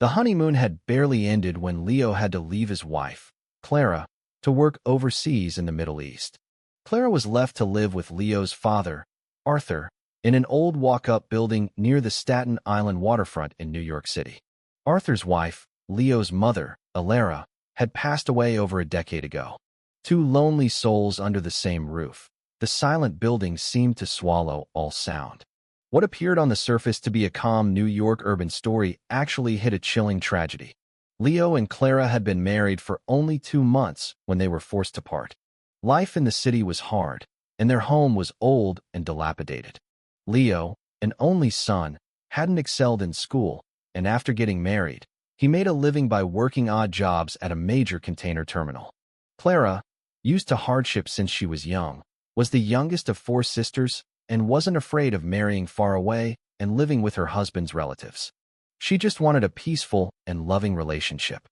The honeymoon had barely ended when Leo had to leave his wife, Clara, to work overseas in the Middle East. Clara was left to live with Leo's father, Arthur, in an old walk-up building near the Staten Island waterfront in New York City. Arthur's wife, Leo's mother, Alara, had passed away over a decade ago. Two lonely souls under the same roof. The silent building seemed to swallow all sound. What appeared on the surface to be a calm New York urban story actually hid a chilling tragedy. Leo and Clara had been married for only 2 months when they were forced to part. Life in the city was hard, and their home was old and dilapidated. Leo, an only son, hadn't excelled in school, and after getting married, he made a living by working odd jobs at a major container terminal. Clara, used to hardship since she was young, was the youngest of 4 sisters and wasn't afraid of marrying far away and living with her husband's relatives. She just wanted a peaceful and loving relationship.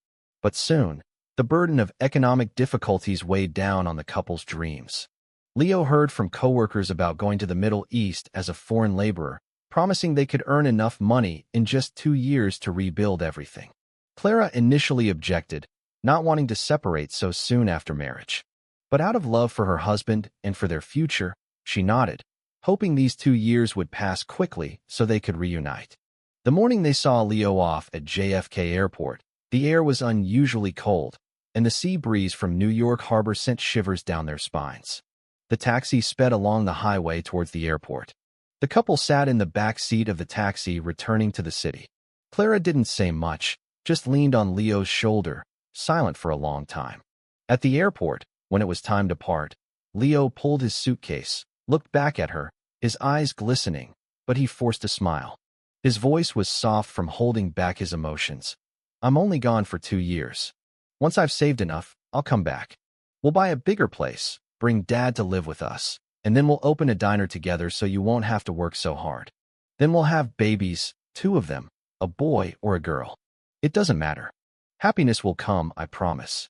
But soon, the burden of economic difficulties weighed down on the couple's dreams. Leo heard from coworkers about going to the Middle East as a foreign laborer, promising they could earn enough money in just 2 years to rebuild everything. Clara initially objected, not wanting to separate so soon after marriage. But out of love for her husband and for their future, she nodded, hoping these 2 years would pass quickly so they could reunite. The morning they saw Leo off at JFK Airport, the air was unusually cold, and the sea breeze from New York Harbor sent shivers down their spines. The taxi sped along the highway towards the airport. The couple sat in the back seat of the taxi returning to the city. Clara didn't say much, just leaned on Leo's shoulder, silent for a long time. At the airport, when it was time to part, Leo pulled his suitcase, looked back at her, his eyes glistening, but he forced a smile. His voice was soft from holding back his emotions. "I'm only gone for 2 years. Once I've saved enough, I'll come back. We'll buy a bigger place, bring Dad to live with us, and then we'll open a diner together so you won't have to work so hard. Then we'll have babies, 2 of them, a boy or a girl. It doesn't matter. Happiness will come, I promise."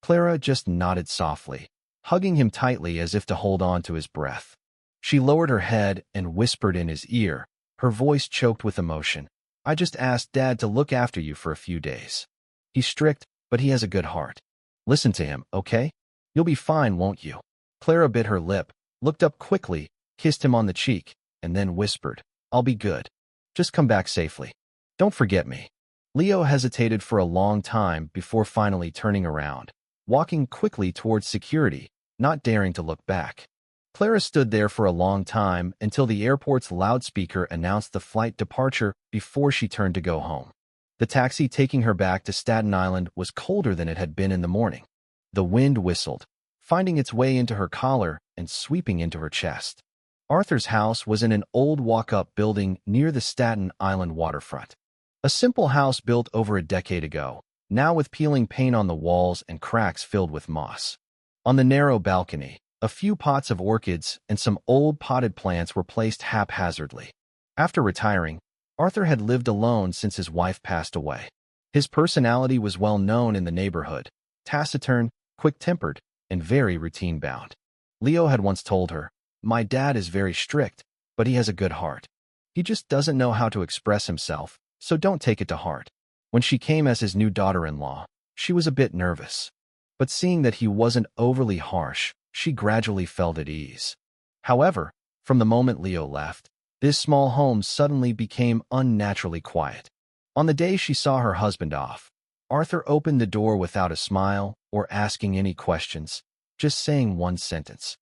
Clara just nodded softly, hugging him tightly as if to hold on to his breath. She lowered her head and whispered in his ear, her voice choked with emotion. "I just asked Dad to look after you for a few days. He's strict, but he has a good heart. Listen to him, okay? You'll be fine, won't you?" Clara bit her lip, looked up quickly, kissed him on the cheek, and then whispered, "I'll be good. Just come back safely. Don't forget me." Leo hesitated for a long time before finally turning around, walking quickly towards security, not daring to look back. Clara stood there for a long time until the airport's loudspeaker announced the flight departure before she turned to go home. The taxi taking her back to Staten Island was colder than it had been in the morning. The wind whistled, finding its way into her collar and sweeping into her chest. Arthur's house was in an old walk-up building near the Staten Island waterfront. A simple house built over a decade ago, now with peeling paint on the walls and cracks filled with moss. On the narrow balcony, a few pots of orchids and some old potted plants were placed haphazardly. After retiring, Arthur had lived alone since his wife passed away. His personality was well known in the neighborhood, taciturn, quick-tempered, and very routine-bound. Leo had once told her, "My dad is very strict, but he has a good heart. He just doesn't know how to express himself, so don't take it to heart." When she came as his new daughter-in-law, she was a bit nervous. But seeing that he wasn't overly harsh, she gradually felt at ease. However, from the moment Leo left, this small home suddenly became unnaturally quiet. On the day she saw her husband off, Arthur opened the door without a smile or asking any questions, just saying one sentence.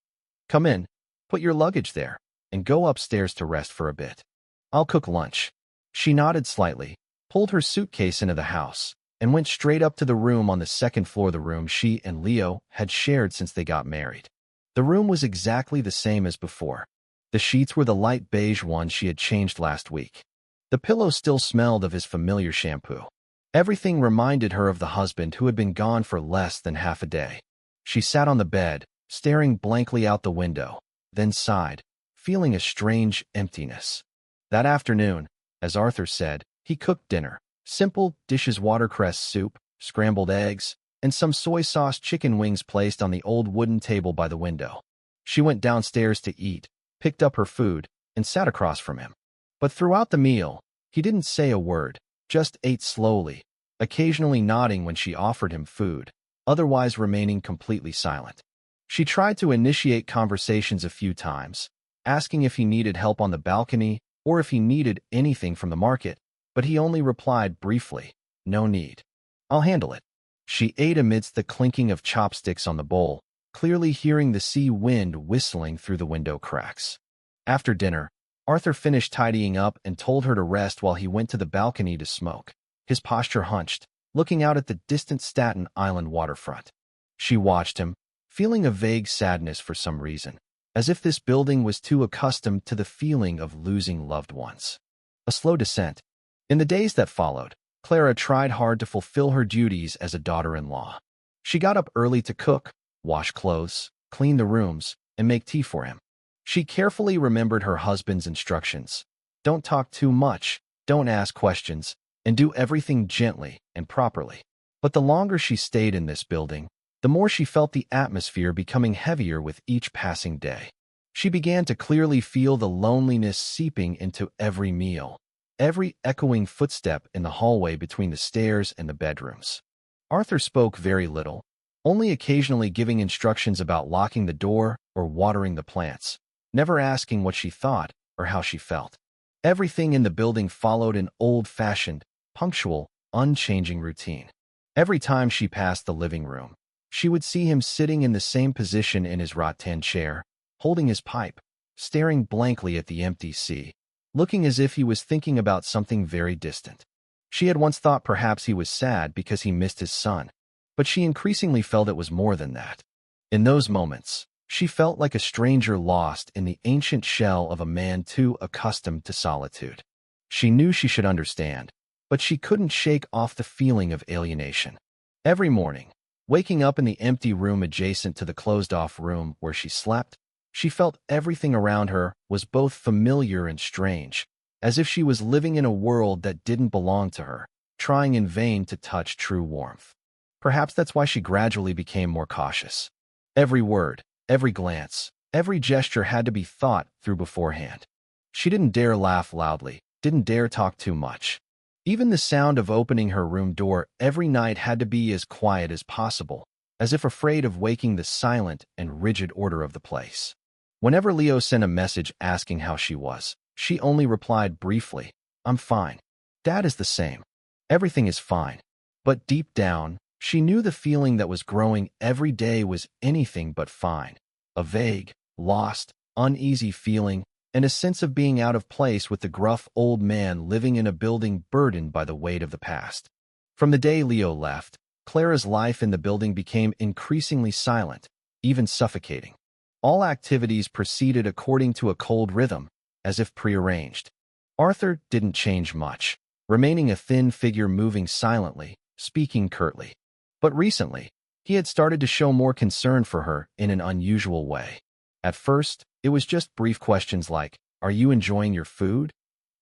"Come in, put your luggage there, and go upstairs to rest for a bit. I'll cook lunch." She nodded slightly, pulled her suitcase into the house, and went straight up to the room on the second floor, the room she and Leo had shared since they got married. The room was exactly the same as before. The sheets were the light beige ones she had changed last week. The pillow still smelled of his familiar shampoo. Everything reminded her of the husband who had been gone for less than half a day. She sat on the bed, staring blankly out the window, then sighed, feeling a strange emptiness. That afternoon, as Arthur said, he cooked dinner. Simple dishes: watercress soup, scrambled eggs, and some soy sauce chicken wings placed on the old wooden table by the window. She went downstairs to eat, picked up her food, and sat across from him. But throughout the meal, he didn't say a word, just ate slowly, occasionally nodding when she offered him food, otherwise remaining completely silent. She tried to initiate conversations a few times, asking if he needed help on the balcony or if he needed anything from the market, but he only replied briefly, "No need. I'll handle it." She ate amidst the clinking of chopsticks on the bowl, clearly hearing the sea wind whistling through the window cracks. After dinner, Arthur finished tidying up and told her to rest while he went to the balcony to smoke, his posture hunched, looking out at the distant Staten Island waterfront. She watched him, feeling a vague sadness for some reason, as if this building was too accustomed to the feeling of losing loved ones. A slow descent. In the days that followed, Clara tried hard to fulfill her duties as a daughter-in-law. She got up early to cook, wash clothes, clean the rooms, and make tea for him. She carefully remembered her husband's instructions. Don't talk too much, don't ask questions, and do everything gently and properly. But the longer she stayed in this building, the more she felt the atmosphere becoming heavier with each passing day. She began to clearly feel the loneliness seeping into every meal, every echoing footstep in the hallway between the stairs and the bedrooms. Arthur spoke very little, only occasionally giving instructions about locking the door or watering the plants, never asking what she thought or how she felt. Everything in the building followed an old-fashioned, punctual, unchanging routine. Every time she passed the living room, she would see him sitting in the same position in his rattan chair, holding his pipe, staring blankly at the empty sea, looking as if he was thinking about something very distant. She had once thought perhaps he was sad because he missed his son, but she increasingly felt it was more than that. In those moments, she felt like a stranger lost in the ancient shell of a man too accustomed to solitude. She knew she should understand, but she couldn't shake off the feeling of alienation. Every morning, waking up in the empty room adjacent to the closed-off room where she slept, she felt everything around her was both familiar and strange, as if she was living in a world that didn't belong to her, trying in vain to touch true warmth. Perhaps that's why she gradually became more cautious. Every word, every glance, every gesture had to be thought through beforehand. She didn't dare laugh loudly, didn't dare talk too much. Even the sound of opening her room door every night had to be as quiet as possible, as if afraid of waking the silent and rigid order of the place. Whenever Leo sent a message asking how she was, she only replied briefly, "I'm fine. Dad is the same. Everything is fine." But deep down, she knew the feeling that was growing every day was anything but fine. A vague, lost, uneasy feeling, and a sense of being out of place with the gruff old man living in a building burdened by the weight of the past. From the day Leo left, Clara's life in the building became increasingly silent, even suffocating. All activities proceeded according to a cold rhythm, as if prearranged. Arthur didn't change much, remaining a thin figure moving silently, speaking curtly. But recently, he had started to show more concern for her in an unusual way. At first, it was just brief questions like, "Are you enjoying your food?"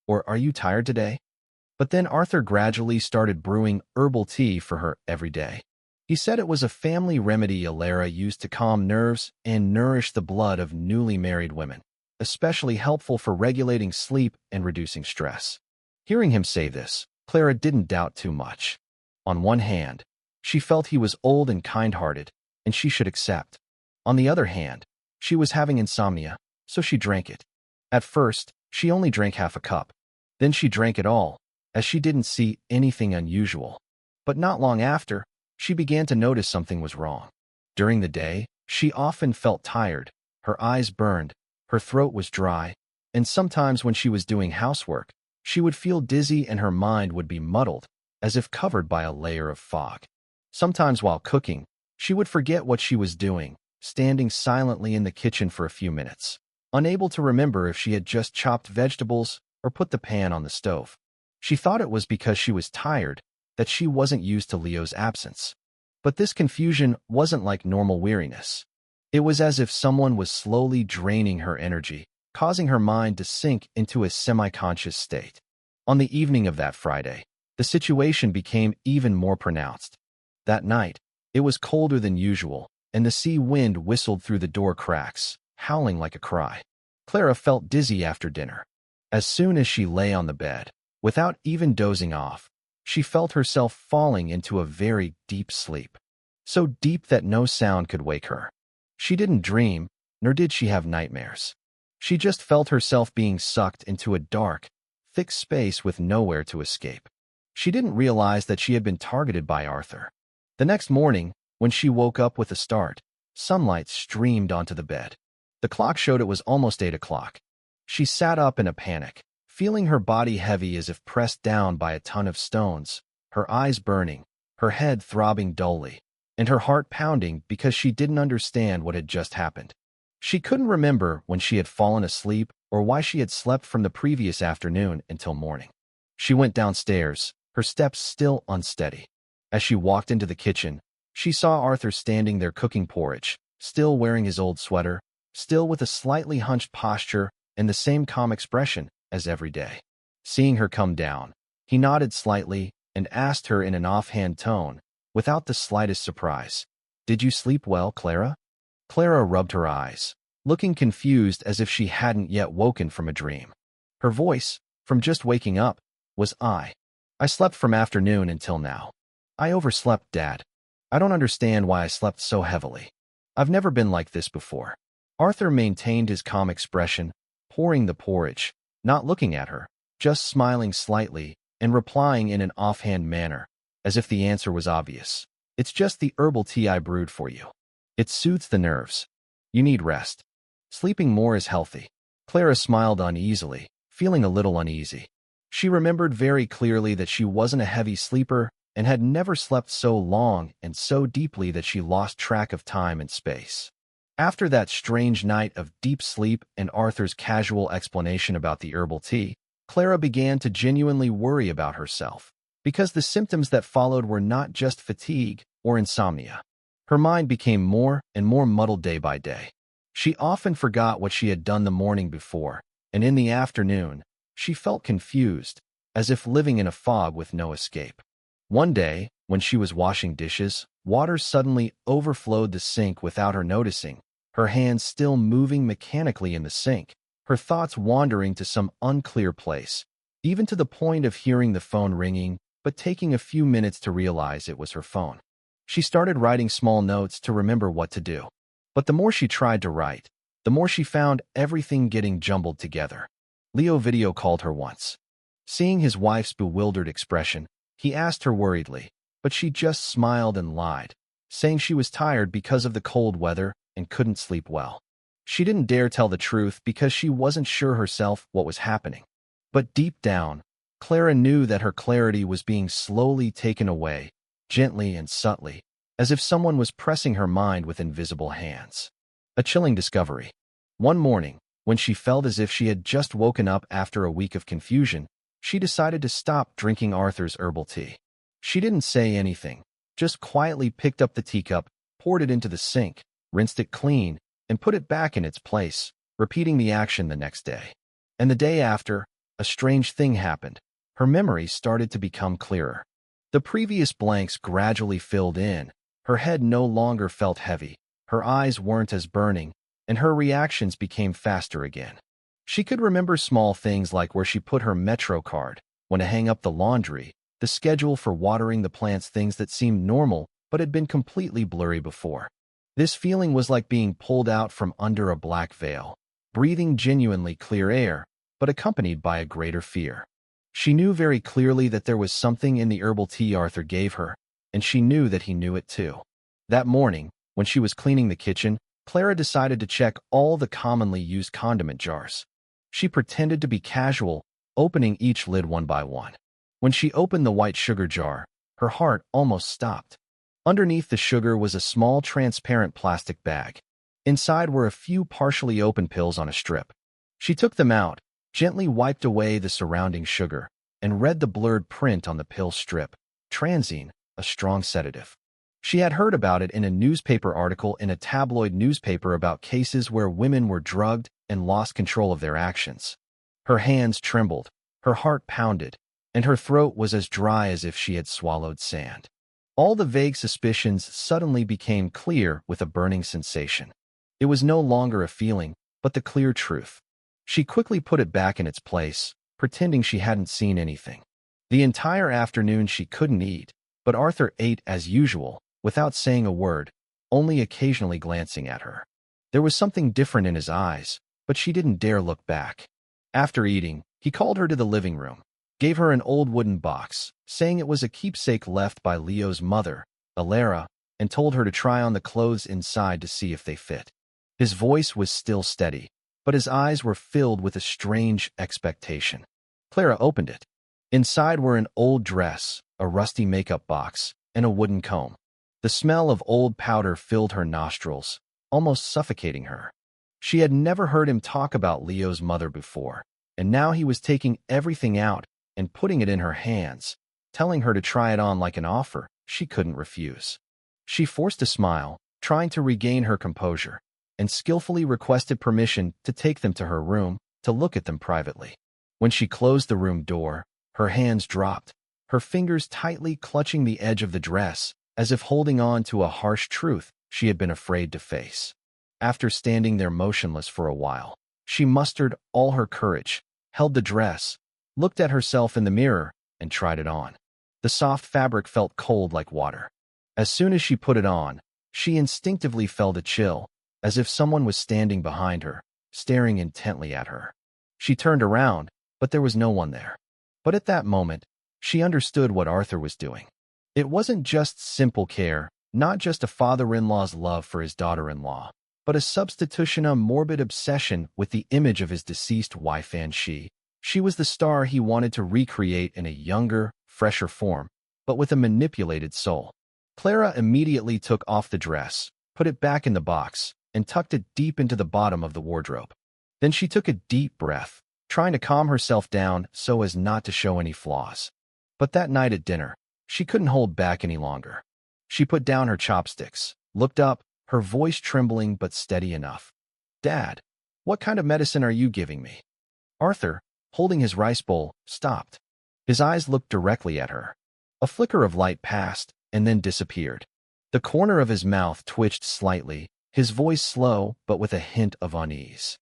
or "Are you tired today?" But then Arthur gradually started brewing herbal tea for her every day. He said it was a family remedy Alara used to calm nerves and nourish the blood of newly married women, especially helpful for regulating sleep and reducing stress. Hearing him say this, Clara didn't doubt too much. On one hand, she felt he was old and kind-hearted, and she should accept. On the other hand, she was having insomnia, so she drank it. At first, she only drank half a cup. Then she drank it all, as she didn't see anything unusual. But not long after, she began to notice something was wrong. During the day, she often felt tired, her eyes burned, her throat was dry, and sometimes when she was doing housework, she would feel dizzy and her mind would be muddled, as if covered by a layer of fog. Sometimes while cooking, she would forget what she was doing, standing silently in the kitchen for a few minutes, unable to remember if she had just chopped vegetables or put the pan on the stove. She thought it was because she was tired, that she wasn't used to Leo's absence. But this confusion wasn't like normal weariness. It was as if someone was slowly draining her energy, causing her mind to sink into a semi-conscious state. On the evening of that Friday, the situation became even more pronounced. That night, it was colder than usual, and the sea wind whistled through the door cracks, howling like a cry. Clara felt dizzy after dinner. As soon as she lay on the bed, without even dozing off, She felt herself falling into a very deep sleep, so deep that no sound could wake her. She didn't dream, nor did she have nightmares. She just felt herself being sucked into a dark, thick space with nowhere to escape. She didn't realize that she had been targeted by Arthur. The next morning, when she woke up with a start, sunlight streamed onto the bed. The clock showed it was almost 8 o'clock. She sat up in a panic, feeling her body heavy as if pressed down by a ton of stones, her eyes burning, her head throbbing dully, and her heart pounding because she didn't understand what had just happened. She couldn't remember when she had fallen asleep or why she had slept from the previous afternoon until morning. She went downstairs, her steps still unsteady. As she walked into the kitchen, she saw Arthur standing there cooking porridge, still wearing his old sweater, still with a slightly hunched posture and the same calm expression as every day. Seeing her come down, he nodded slightly and asked her in an offhand tone, without the slightest surprise, "Did you sleep well, Clara?" Clara rubbed her eyes, looking confused as if she hadn't yet woken from a dream. Her voice, from just waking up, was I slept from afternoon until now. I overslept, Dad. I don't understand why I slept so heavily. I've never been like this before. Arthur maintained his calm expression, pouring the porridge, not looking at her, just smiling slightly and replying in an offhand manner, as if the answer was obvious. "It's just the herbal tea I brewed for you. It soothes the nerves. You need rest. Sleeping more is healthy." Clara smiled uneasily, feeling a little uneasy. She remembered very clearly that she wasn't a heavy sleeper and had never slept so long and so deeply that she lost track of time and space. After that strange night of deep sleep and Arthur's casual explanation about the herbal tea, Clara began to genuinely worry about herself, because the symptoms that followed were not just fatigue or insomnia. Her mind became more and more muddled day by day. She often forgot what she had done the morning before, and in the afternoon, she felt confused, as if living in a fog with no escape. One day, when she was washing dishes, water suddenly overflowed the sink without her noticing, her hands still moving mechanically in the sink, her thoughts wandering to some unclear place, even to the point of hearing the phone ringing, but taking a few minutes to realize it was her phone. She started writing small notes to remember what to do. But the more she tried to write, the more she found everything getting jumbled together. Leo video called her once. Seeing his wife's bewildered expression, he asked her worriedly, but she just smiled and lied, saying she was tired because of the cold weather and couldn't sleep well. She didn't dare tell the truth because she wasn't sure herself what was happening. But deep down, Clara knew that her clarity was being slowly taken away, gently and subtly, as if someone was pressing her mind with invisible hands. A chilling discovery. One morning, when she felt as if she had just woken up after a week of confusion, she decided to stop drinking Arthur's herbal tea. She didn't say anything, just quietly picked up the teacup, poured it into the sink, rinsed it clean, and put it back in its place, repeating the action the next day. And the day after, a strange thing happened. Her memory started to become clearer. The previous blanks gradually filled in. Her head no longer felt heavy, her eyes weren't as burning, and her reactions became faster again. She could remember small things like where she put her Metro card, when to hang up the laundry, the schedule for watering the plants, things that seemed normal but had been completely blurry before. This feeling was like being pulled out from under a black veil, breathing genuinely clear air, but accompanied by a greater fear. She knew very clearly that there was something in the herbal tea Arthur gave her, and she knew that he knew it too. That morning, when she was cleaning the kitchen, Clara decided to check all the commonly used condiment jars. She pretended to be casual, opening each lid one by one. When she opened the white sugar jar, her heart almost stopped. Underneath the sugar was a small transparent plastic bag. Inside were a few partially open pills on a strip. She took them out, gently wiped away the surrounding sugar, and read the blurred print on the pill strip. Transine, a strong sedative. She had heard about it in a newspaper article in a tabloid newspaper about cases where women were drugged and lost control of their actions. Her hands trembled, her heart pounded, and her throat was as dry as if she had swallowed sand. All the vague suspicions suddenly became clear with a burning sensation. It was no longer a feeling, but the clear truth. She quickly put it back in its place, pretending she hadn't seen anything. The entire afternoon she couldn't eat, but Arthur ate as usual, without saying a word, only occasionally glancing at her. There was something different in his eyes, but she didn't dare look back. After eating, he called her to the living room, gave her an old wooden box, saying it was a keepsake left by Leo's mother, Alara, and told her to try on the clothes inside to see if they fit. His voice was still steady, but his eyes were filled with a strange expectation. Clara opened it. Inside were an old dress, a rusty makeup box, and a wooden comb. The smell of old powder filled her nostrils, almost suffocating her. She had never heard him talk about Leo's mother before, and now he was taking everything out and putting it in her hands, telling her to try it on like an offer she couldn't refuse. She forced a smile, trying to regain her composure, and skillfully requested permission to take them to her room to look at them privately. When she closed the room door, her hands dropped, her fingers tightly clutching the edge of the dress, as if holding on to a harsh truth she had been afraid to face. After standing there motionless for a while, she mustered all her courage, held the dress, looked at herself in the mirror, and tried it on. The soft fabric felt cold like water. As soon as she put it on, she instinctively felt a chill, as if someone was standing behind her, staring intently at her. She turned around, but there was no one there. But at that moment, she understood what Arthur was doing. It wasn't just simple care, not just a father-in-law's love for his daughter-in-law, but a substitution, a morbid obsession with the image of his deceased wife, and she was the star he wanted to recreate in a younger, fresher form, but with a manipulated soul. Clara immediately took off the dress, put it back in the box, and tucked it deep into the bottom of the wardrobe. Then she took a deep breath, trying to calm herself down so as not to show any flaws. But that night at dinner, she couldn't hold back any longer. She put down her chopsticks, looked up, her voice trembling but steady enough. "Dad, what kind of medicine are you giving me?" Arthur, holding his rice bowl, stopped. His eyes looked directly at her. A flicker of light passed and then disappeared. The corner of his mouth twitched slightly, his voice slow but with a hint of unease.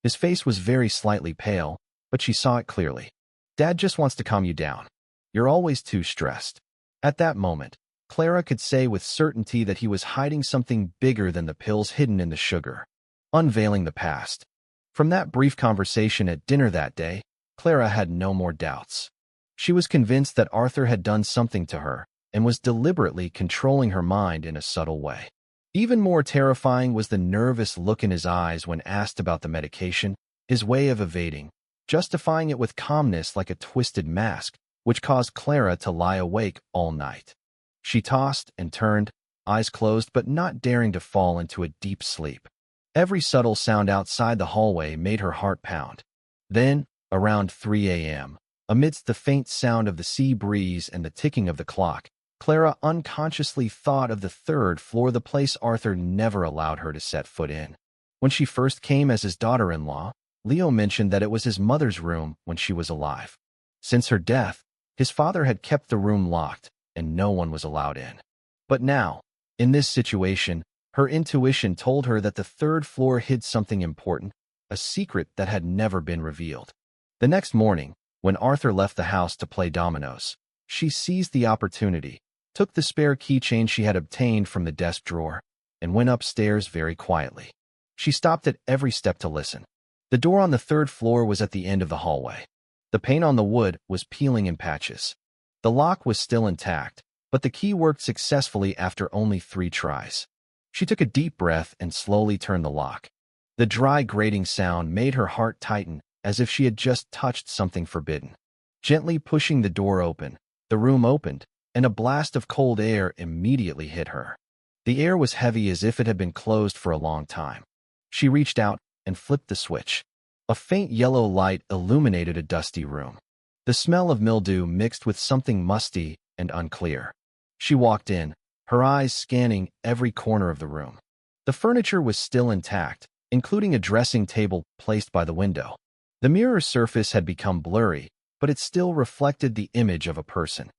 His face was very slightly pale, but she saw it clearly. "Dad just wants to calm you down. You're always too stressed." At that moment, Clara could say with certainty that he was hiding something bigger than the pills hidden in the sugar, unveiling the past. From that brief conversation at dinner that day, Clara had no more doubts. She was convinced that Arthur had done something to her and was deliberately controlling her mind in a subtle way. Even more terrifying was the nervous look in his eyes when asked about the medication, his way of evading, justifying it with calmness like a twisted mask, which caused Clara to lie awake all night. She tossed and turned, eyes closed but not daring to fall into a deep sleep. Every subtle sound outside the hallway made her heart pound. Then, around 3 a.m., amidst the faint sound of the sea breeze and the ticking of the clock, Clara unconsciously thought of the third floor, the place Arthur never allowed her to set foot in. When she first came as his daughter-in-law, Leo mentioned that it was his mother's room when she was alive. Since her death, his father had kept the room locked, and no one was allowed in. But now, in this situation, her intuition told her that the third floor hid something important, a secret that had never been revealed. The next morning, when Arthur left the house to play dominoes, she seized the opportunity, took the spare keychain she had obtained from the desk drawer, and went upstairs very quietly. She stopped at every step to listen. The door on the third floor was at the end of the hallway. The paint on the wood was peeling in patches. The lock was still intact, but the key worked successfully after only 3 tries. She took a deep breath and slowly turned the lock. The dry grating sound made her heart tighten, as if she had just touched something forbidden. Gently pushing the door open, the room opened, and a blast of cold air immediately hit her. The air was heavy as if it had been closed for a long time. She reached out and flipped the switch. A faint yellow light illuminated a dusty room. The smell of mildew mixed with something musty and unclear. She walked in, her eyes scanning every corner of the room. The furniture was still intact, including a dressing table placed by the window. The mirror surface had become blurry, but it still reflected the image of a person.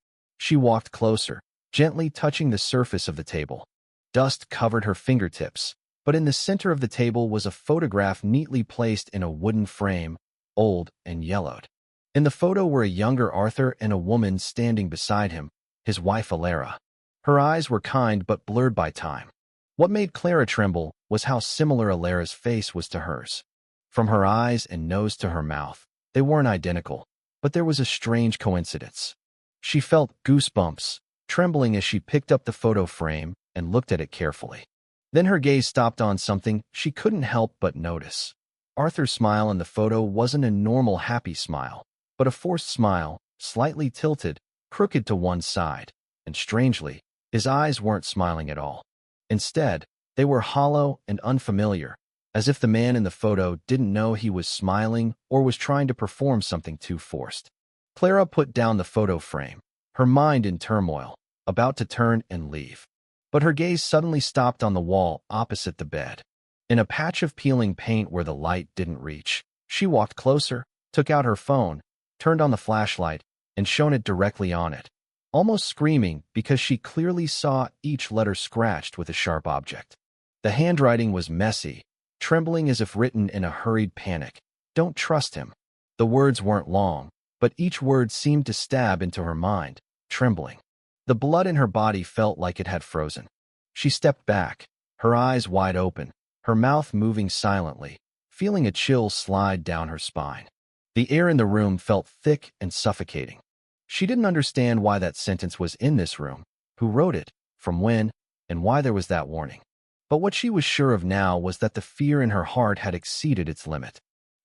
She walked closer, gently touching the surface of the table. Dust covered her fingertips, but in the center of the table was a photograph neatly placed in a wooden frame, old and yellowed. In the photo were a younger Arthur and a woman standing beside him, his wife Alara. Her eyes were kind but blurred by time. What made Clara tremble was how similar Alara's face was to hers. From her eyes and nose to her mouth, they weren't identical, but there was a strange coincidence. She felt goosebumps, trembling as she picked up the photo frame and looked at it carefully. Then her gaze stopped on something she couldn't help but notice. Arthur's smile in the photo wasn't a normal happy smile, but a forced smile, slightly tilted, crooked to one side, and strangely, his eyes weren't smiling at all. Instead, they were hollow and unfamiliar, as if the man in the photo didn't know he was smiling or was trying to perform something too forced. Clara put down the photo frame, her mind in turmoil, about to turn and leave. But her gaze suddenly stopped on the wall opposite the bed. In a patch of peeling paint where the light didn't reach, she walked closer, took out her phone, turned on the flashlight, and shone it directly on it, almost screaming because she clearly saw each letter scratched with a sharp object. The handwriting was messy, trembling as if written in a hurried panic. Don't trust him. The words weren't long, but each word seemed to stab into her mind, trembling. The blood in her body felt like it had frozen. She stepped back, her eyes wide open, her mouth moving silently, feeling a chill slide down her spine. The air in the room felt thick and suffocating. She didn't understand why that sentence was in this room, who wrote it, from when, and why there was that warning. But what she was sure of now was that the fear in her heart had exceeded its limit.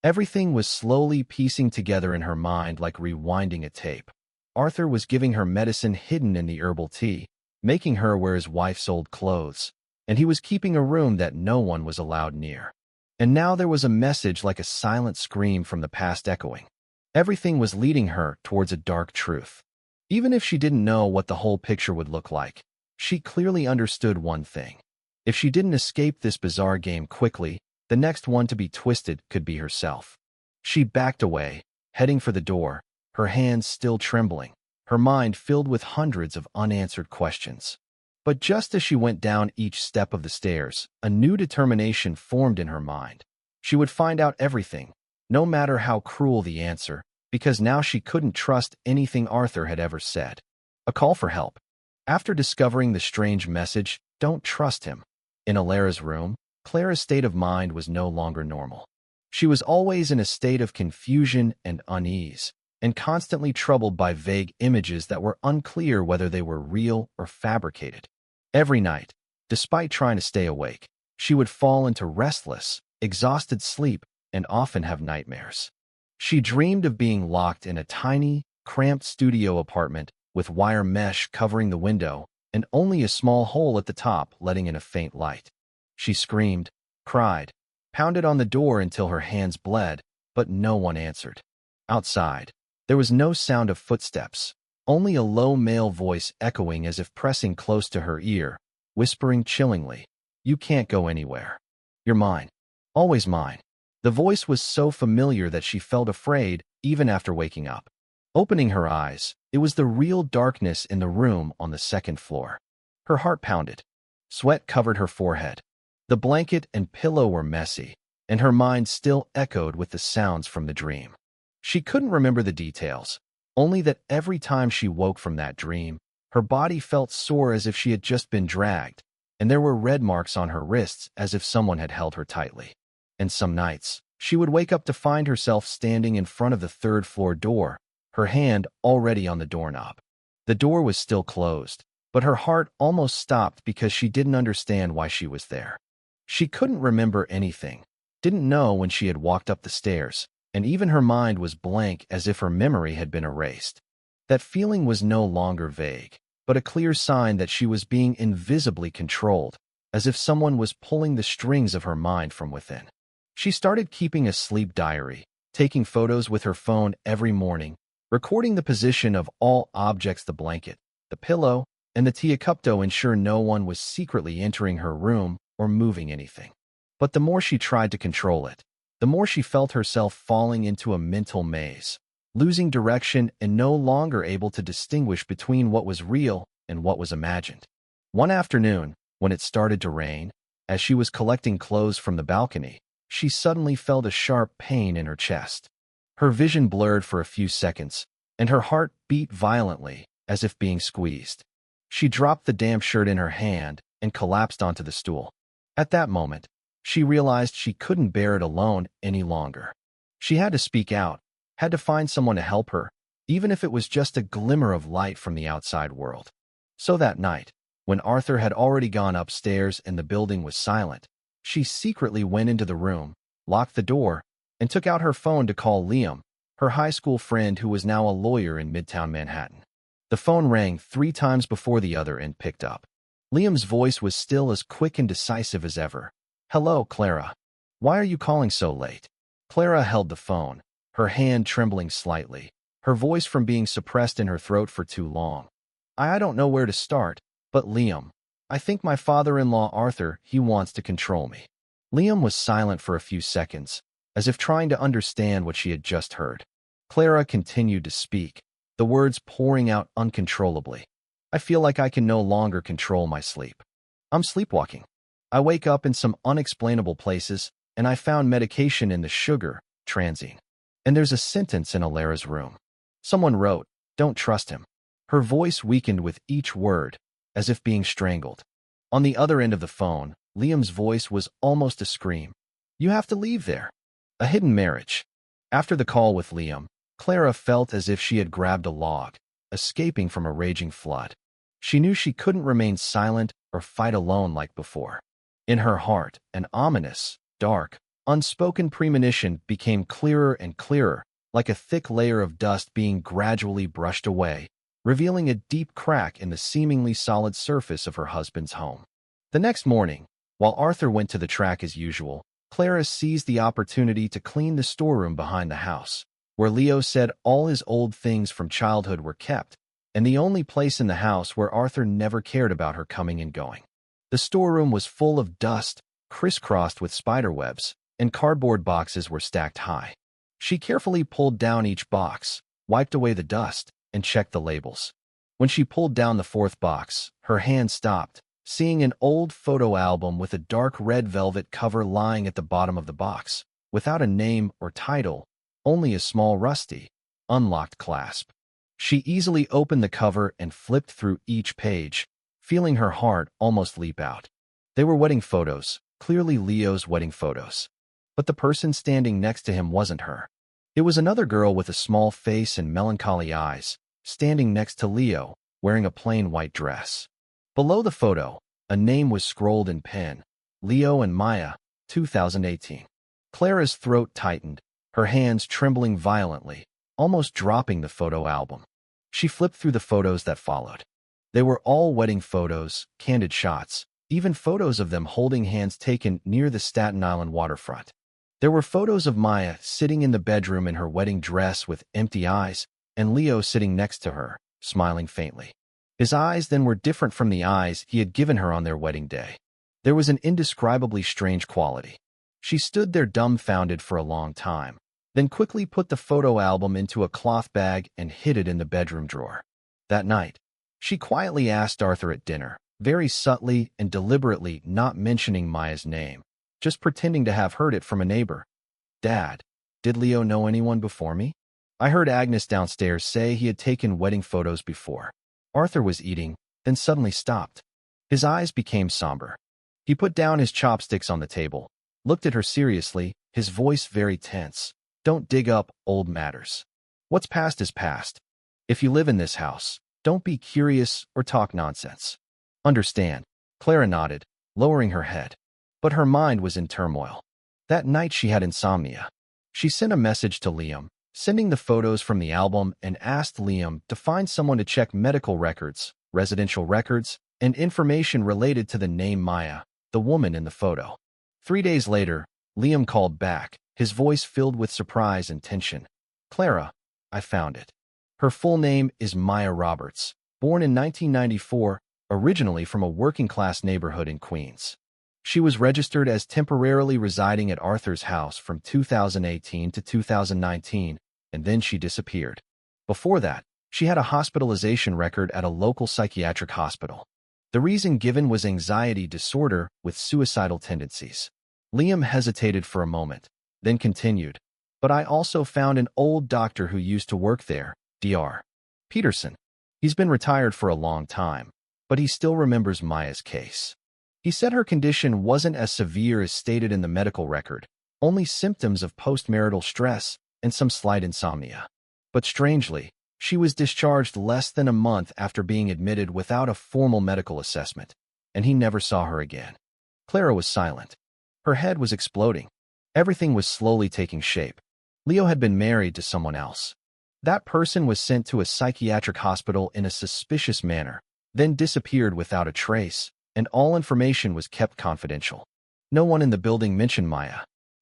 Everything was slowly piecing together in her mind like rewinding a tape. Arthur was giving her medicine hidden in the herbal tea, making her wear his wife's old clothes, and he was keeping a room that no one was allowed near. And now there was a message like a silent scream from the past echoing. Everything was leading her towards a dark truth. Even if she didn't know what the whole picture would look like, she clearly understood one thing. If she didn't escape this bizarre game quickly, the next one to be twisted could be herself. She backed away, heading for the door, her hands still trembling, her mind filled with hundreds of unanswered questions. But just as she went down each step of the stairs, a new determination formed in her mind. She would find out everything, no matter how cruel the answer, because now she couldn't trust anything Arthur had ever said. A call for help. After discovering the strange message, don't trust him. In Alara's room, Clara's state of mind was no longer normal. She was always in a state of confusion and unease, and constantly troubled by vague images that were unclear whether they were real or fabricated. Every night, despite trying to stay awake, she would fall into restless, exhausted sleep and often have nightmares. She dreamed of being locked in a tiny, cramped studio apartment with wire mesh covering the window and only a small hole at the top letting in a faint light. She screamed, cried, pounded on the door until her hands bled, but no one answered. Outside, there was no sound of footsteps, only a low male voice echoing as if pressing close to her ear, whispering chillingly, "You can't go anywhere. You're mine. Always mine." The voice was so familiar that she felt afraid even after waking up. Opening her eyes, it was the real darkness in the room on the second floor. Her heart pounded. Sweat covered her forehead. The blanket and pillow were messy, and her mind still echoed with the sounds from the dream. She couldn't remember the details, only that every time she woke from that dream, her body felt sore as if she had just been dragged, and there were red marks on her wrists as if someone had held her tightly. And some nights, she would wake up to find herself standing in front of the third-floor door, her hand already on the doorknob. The door was still closed, but her heart almost stopped because she didn't understand why she was there. She couldn't remember anything, didn't know when she had walked up the stairs, and even her mind was blank as if her memory had been erased. That feeling was no longer vague, but a clear sign that she was being invisibly controlled, as if someone was pulling the strings of her mind from within. She started keeping a sleep diary, taking photos with her phone every morning, recording the position of all objects: the blanket, the pillow, and the tea cup to ensure no one was secretly entering her room or moving anything. But the more she tried to control it, the more she felt herself falling into a mental maze, losing direction and no longer able to distinguish between what was real and what was imagined. One afternoon, when it started to rain, as she was collecting clothes from the balcony, she suddenly felt a sharp pain in her chest. Her vision blurred for a few seconds, and her heart beat violently, as if being squeezed. She dropped the damp shirt in her hand and collapsed onto the stool. At that moment, she realized she couldn't bear it alone any longer. She had to speak out, had to find someone to help her, even if it was just a glimmer of light from the outside world. So that night, when Arthur had already gone upstairs and the building was silent, she secretly went into the room, locked the door, and took out her phone to call Liam, her high school friend who was now a lawyer in Midtown Manhattan. The phone rang 3 times before the other end picked up. Liam's voice was still as quick and decisive as ever. "Hello, Clara. Why are you calling so late?" Clara held the phone, her hand trembling slightly, her voice from being suppressed in her throat for too long. I don't know where to start, but Liam, I think my father-in-law Arthur, he wants to control me." Liam was silent for a few seconds, as if trying to understand what she had just heard. Clara continued to speak, the words pouring out uncontrollably. "I feel like I can no longer control my sleep. I'm sleepwalking. I wake up in some unexplainable places, and I found medication in the sugar, transine. And there's a sentence in Alara's room. Someone wrote, 'Don't trust him.'" Her voice weakened with each word, as if being strangled. On the other end of the phone, Liam's voice was almost a scream. "You have to leave there. A hidden marriage." After the call with Liam, Clara felt as if she had grabbed a log, escaping from a raging flood. She knew she couldn't remain silent or fight alone like before. In her heart, an ominous, dark, unspoken premonition became clearer and clearer, like a thick layer of dust being gradually brushed away, revealing a deep crack in the seemingly solid surface of her husband's home. The next morning, while Arthur went to the track as usual, Clara seized the opportunity to clean the storeroom behind the house, where Leo said all his old things from childhood were kept, and the only place in the house where Arthur never cared about her coming and going. The storeroom was full of dust, crisscrossed with spider webs, and cardboard boxes were stacked high. She carefully pulled down each box, wiped away the dust, and checked the labels. When she pulled down the 4th box, her hand stopped, seeing an old photo album with a dark red velvet cover lying at the bottom of the box, without a name or title, only a small rusty, unlocked clasp. She easily opened the cover and flipped through each page, feeling her heart almost leap out. They were wedding photos, clearly Leo's wedding photos. But the person standing next to him wasn't her. It was another girl with a small face and melancholy eyes, standing next to Leo, wearing a plain white dress. Below the photo, a name was scrolled in pen, Leo and Maya, 2018. Clara's throat tightened, her hands trembling violently, almost dropping the photo album. She flipped through the photos that followed. They were all wedding photos, candid shots, even photos of them holding hands taken near the Staten Island waterfront. There were photos of Maya sitting in the bedroom in her wedding dress with empty eyes, and Leo sitting next to her, smiling faintly. His eyes then were different from the eyes he had given her on their wedding day. There was an indescribably strange quality. She stood there dumbfounded for a long time, then quickly put the photo album into a cloth bag and hid it in the bedroom drawer. That night, she quietly asked Arthur at dinner, very subtly and deliberately not mentioning Maya's name, just pretending to have heard it from a neighbor. "Dad, did Leo know anyone before me? I heard Agnes downstairs say he had taken wedding photos before." Arthur was eating, then suddenly stopped. His eyes became somber. He put down his chopsticks on the table, looked at her seriously, his voice very tense. "Don't dig up old matters. What's past is past. If you live in this house, don't be curious or talk nonsense. Understand?" Clara nodded, lowering her head. But her mind was in turmoil. That night she had insomnia. She sent a message to Liam, sending the photos from the album, and asked Liam to find someone to check medical records, residential records, and information related to the name Maya, the woman in the photo. 3 days later, Liam called back, his voice filled with surprise and tension. "Clara, I found it. Her full name is Maya Roberts, born in 1994, originally from a working-class neighborhood in Queens. She was registered as temporarily residing at Arthur's house from 2018 to 2019, and then she disappeared. Before that, she had a hospitalization record at a local psychiatric hospital. The reason given was anxiety disorder with suicidal tendencies." Liam hesitated for a moment, then continued, But I also found an old doctor who used to work there, Dr. Peterson. He's been retired for a long time, but he still remembers Maya's case. He said her condition wasn't as severe as stated in the medical record, only symptoms of postmarital stress and some slight insomnia. But strangely, she was discharged less than a month after being admitted without a formal medical assessment, and he never saw her again. Clara was silent. Her head was exploding. Everything was slowly taking shape. Leo had been married to someone else. That person was sent to a psychiatric hospital in a suspicious manner, then disappeared without a trace, and all information was kept confidential. No one in the building mentioned Maya.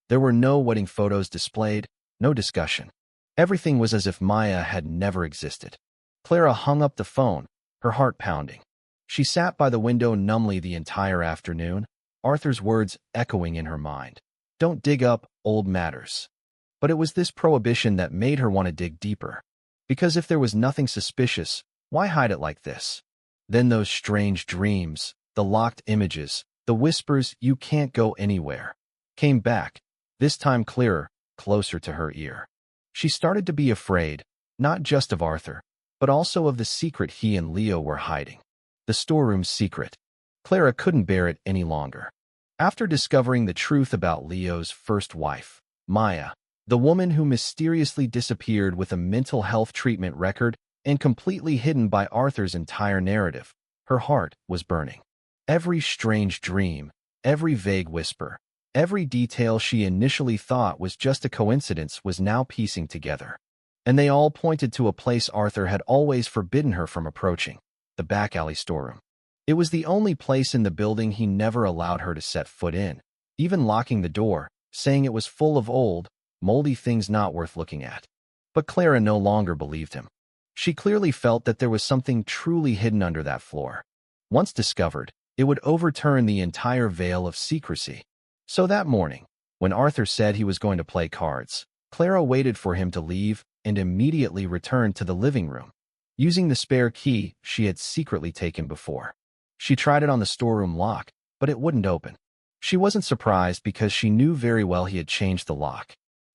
There were no wedding photos displayed, no discussion. Everything was as if Maya had never existed. Clara hung up the phone, her heart pounding. She sat by the window numbly the entire afternoon, Arthur's words echoing in her mind. Don't dig up old matters. But it was this prohibition that made her want to dig deeper. Because if there was nothing suspicious, why hide it like this? Then those strange dreams, the locked images, the whispers, "You can't go anywhere," came back, this time clearer, closer to her ear. She started to be afraid, not just of Arthur, but also of the secret he and Leo were hiding. The storeroom's secret. Clara couldn't bear it any longer. After discovering the truth about Leo's first wife, Maya, the woman who mysteriously disappeared with a mental health treatment record and completely hidden by Arthur's entire narrative, her heart was burning. Every strange dream, every vague whisper, every detail she initially thought was just a coincidence was now piecing together. And they all pointed to a place Arthur had always forbidden her from approaching, the back alley storeroom. It was the only place in the building he never allowed her to set foot in, even locking the door, saying it was full of old, moldy things not worth looking at. But Clara no longer believed him. She clearly felt that there was something truly hidden under that floor. Once discovered, it would overturn the entire veil of secrecy. So that morning, when Arthur said he was going to play cards, Clara waited for him to leave and immediately returned to the living room, using the spare key she had secretly taken before. She tried it on the storeroom lock, but it wouldn't open. She wasn't surprised because she knew very well he had changed the lock.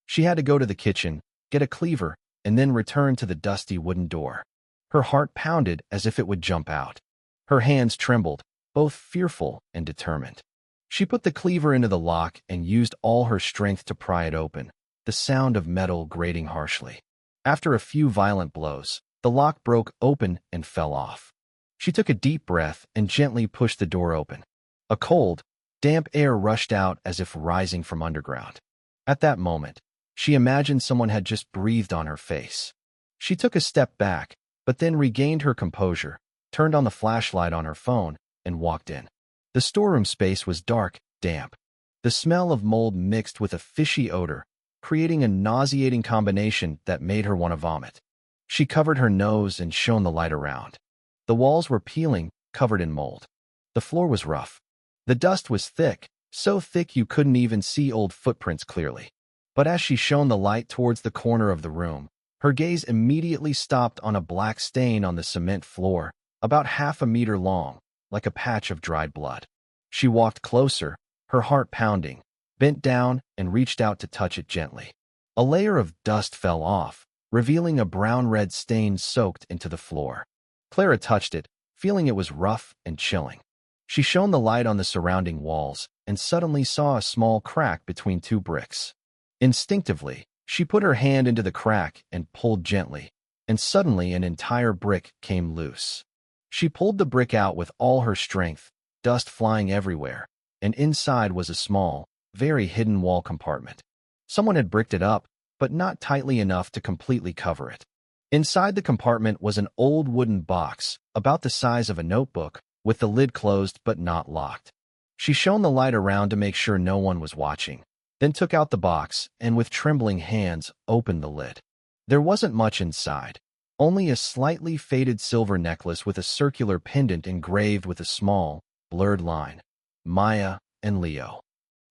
She had to go to the kitchen, get a cleaver, and then return to the dusty wooden door. Her heart pounded as if it would jump out. Her hands trembled, both fearful and determined. She put the cleaver into the lock and used all her strength to pry it open, the sound of metal grating harshly. After a few violent blows, the lock broke open and fell off. She took a deep breath and gently pushed the door open. A cold, damp air rushed out as if rising from underground. At that moment, she imagined someone had just breathed on her face. She took a step back, but then regained her composure, turned on the flashlight on her phone, and walked in. The storeroom space was dark, damp. The smell of mold mixed with a fishy odor, creating a nauseating combination that made her want to vomit. She covered her nose and shone the light around. The walls were peeling, covered in mold. The floor was rough. The dust was thick, so thick you couldn't even see old footprints clearly. But as she shone the light towards the corner of the room, her gaze immediately stopped on a black stain on the cement floor, about half a meter long, like a patch of dried blood. She walked closer, her heart pounding, bent down and reached out to touch it gently. A layer of dust fell off, revealing a brown-red stain soaked into the floor. Clara touched it, feeling it was rough and chilling. She shone the light on the surrounding walls and suddenly saw a small crack between two bricks. Instinctively, she put her hand into the crack and pulled gently, and suddenly an entire brick came loose. She pulled the brick out with all her strength, dust flying everywhere, and inside was a small, very hidden wall compartment. Someone had bricked it up, but not tightly enough to completely cover it. Inside the compartment was an old wooden box, about the size of a notebook, with the lid closed but not locked. She shone the light around to make sure no one was watching, then took out the box and with trembling hands opened the lid. There wasn't much inside, only a slightly faded silver necklace with a circular pendant engraved with a small, blurred line, Maya and Leo.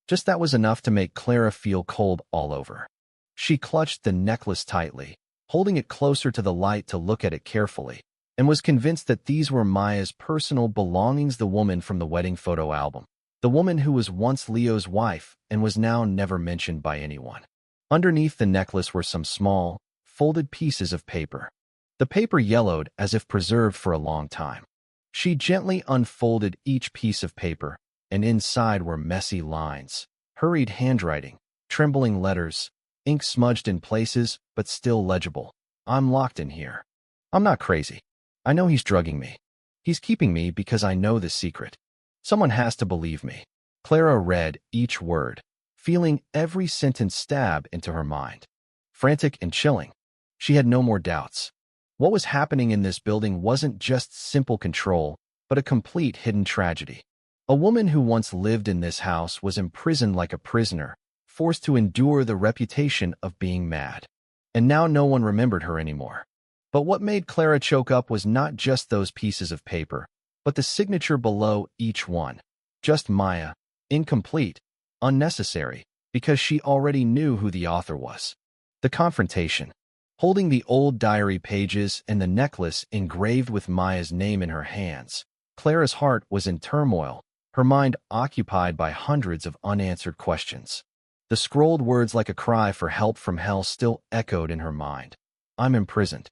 Just that was enough to make Clara feel cold all over. She clutched the necklace tightly, holding it closer to the light to look at it carefully, and was convinced that these were Maya's personal belongings, the woman from the wedding photo album, the woman who was once Leo's wife and was now never mentioned by anyone. Underneath the necklace were some small, folded pieces of paper. The paper yellowed as if preserved for a long time. She gently unfolded each piece of paper, and inside were messy lines, hurried handwriting, trembling letters, ink smudged in places but still legible. I'm locked in here. I'm not crazy. I know he's drugging me. He's keeping me because I know the secret. Someone has to believe me. Clara read each word, feeling every sentence stab into her mind. Frantic and chilling, she had no more doubts. What was happening in this building wasn't just simple control, but a complete hidden tragedy. A woman who once lived in this house was imprisoned like a prisoner, forced to endure the reputation of being mad. And now no one remembered her anymore. But what made Clara choke up was not just those pieces of paper, but the signature below each one. Just Maya, incomplete, unnecessary, because she already knew who the author was. The confrontation. Holding the old diary pages and the necklace engraved with Maya's name in her hands, Clara's heart was in turmoil, her mind occupied by hundreds of unanswered questions. The scrolled words like a cry for help from hell still echoed in her mind. I'm imprisoned.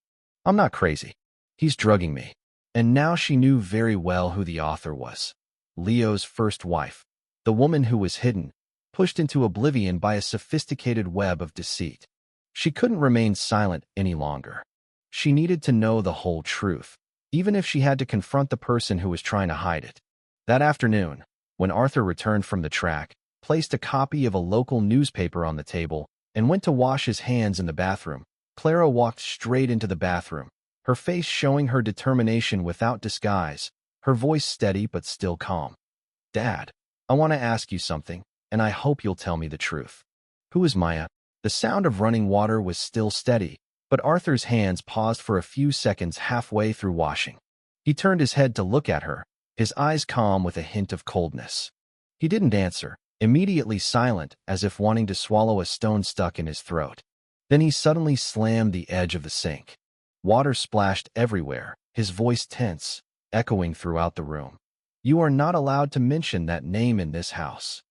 I'm not crazy. He's drugging me. And now she knew very well who the author was. Leo's first wife. The woman who was hidden, pushed into oblivion by a sophisticated web of deceit. She couldn't remain silent any longer. She needed to know the whole truth, even if she had to confront the person who was trying to hide it. That afternoon, when Arthur returned from the track, placed a copy of a local newspaper on the table, and went to wash his hands in the bathroom, Clara walked straight into the bathroom, her face showing her determination without disguise, her voice steady but still calm. Dad, I want to ask you something, and I hope you'll tell me the truth. Who is Maya? The sound of running water was still steady, but Arthur's hands paused for a few seconds halfway through washing. He turned his head to look at her, his eyes calm with a hint of coldness. He didn't answer, immediately silent as if wanting to swallow a stone stuck in his throat. Then he suddenly slammed the edge of the sink. Water splashed everywhere, his voice tense, echoing throughout the room. You are not allowed to mention that name in this house.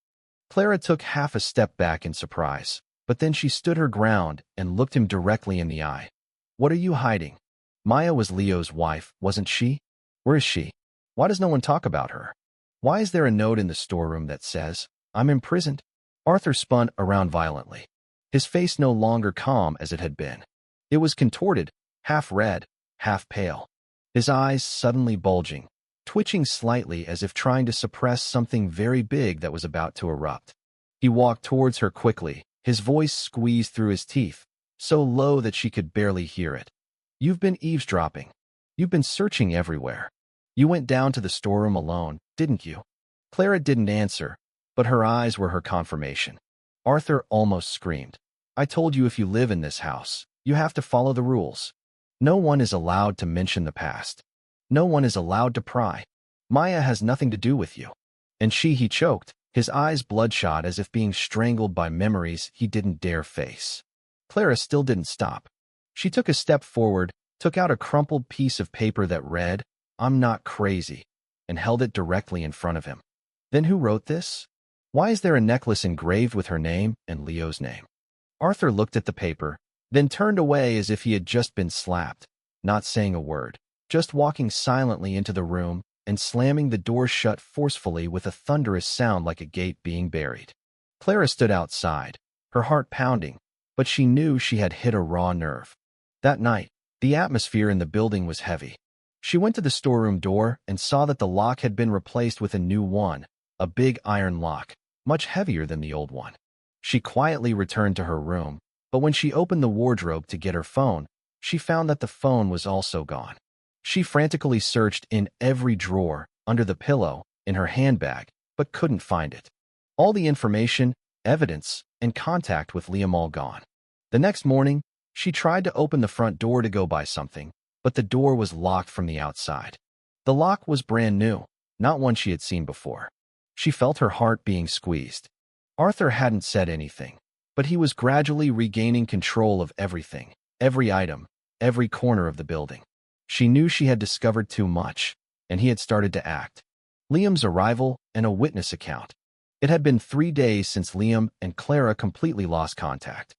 Clara took half a step back in surprise, but then she stood her ground and looked him directly in the eye. What are you hiding? Maya was Leo's wife, wasn't she? Where is she? Why does no one talk about her? Why is there a note in the storeroom that says, I'm imprisoned? Arthur spun around violently. His face no longer calm as it had been. It was contorted, half red, half pale. His eyes suddenly bulging, twitching slightly as if trying to suppress something very big that was about to erupt. He walked towards her quickly, his voice squeezed through his teeth, so low that she could barely hear it. You've been eavesdropping. You've been searching everywhere. You went down to the storeroom alone, didn't you? Clara didn't answer, but her eyes were her confirmation. Arthur almost screamed. I told you if you live in this house, you have to follow the rules. No one is allowed to mention the past. No one is allowed to pry. Maya has nothing to do with you. And he choked, his eyes bloodshot as if being strangled by memories he didn't dare face. Clara still didn't stop. She took a step forward, took out a crumpled piece of paper that read, I'm not crazy, and held it directly in front of him. Then who wrote this? Why is there a necklace engraved with her name and Leo's name? Arthur looked at the paper, then turned away as if he had just been slapped, not saying a word, just walking silently into the room and slamming the door shut forcefully with a thunderous sound like a gate being buried. Clara stood outside, her heart pounding, but she knew she had hit a raw nerve. That night, the atmosphere in the building was heavy. She went to the storeroom door and saw that the lock had been replaced with a new one, a big iron lock, much heavier than the old one. She quietly returned to her room, but when she opened the wardrobe to get her phone, she found that the phone was also gone. She frantically searched in every drawer, under the pillow, in her handbag, but couldn't find it. All the information, evidence, and contact with Liam all gone. The next morning, she tried to open the front door to go buy something, but the door was locked from the outside. The lock was brand new, not one she had seen before. She felt her heart being squeezed. Arthur hadn't said anything, but he was gradually regaining control of everything, every item, every corner of the building. She knew she had discovered too much, and he had started to act. Liam's arrival and a witness account. It had been 3 days since Liam and Clara completely lost contact.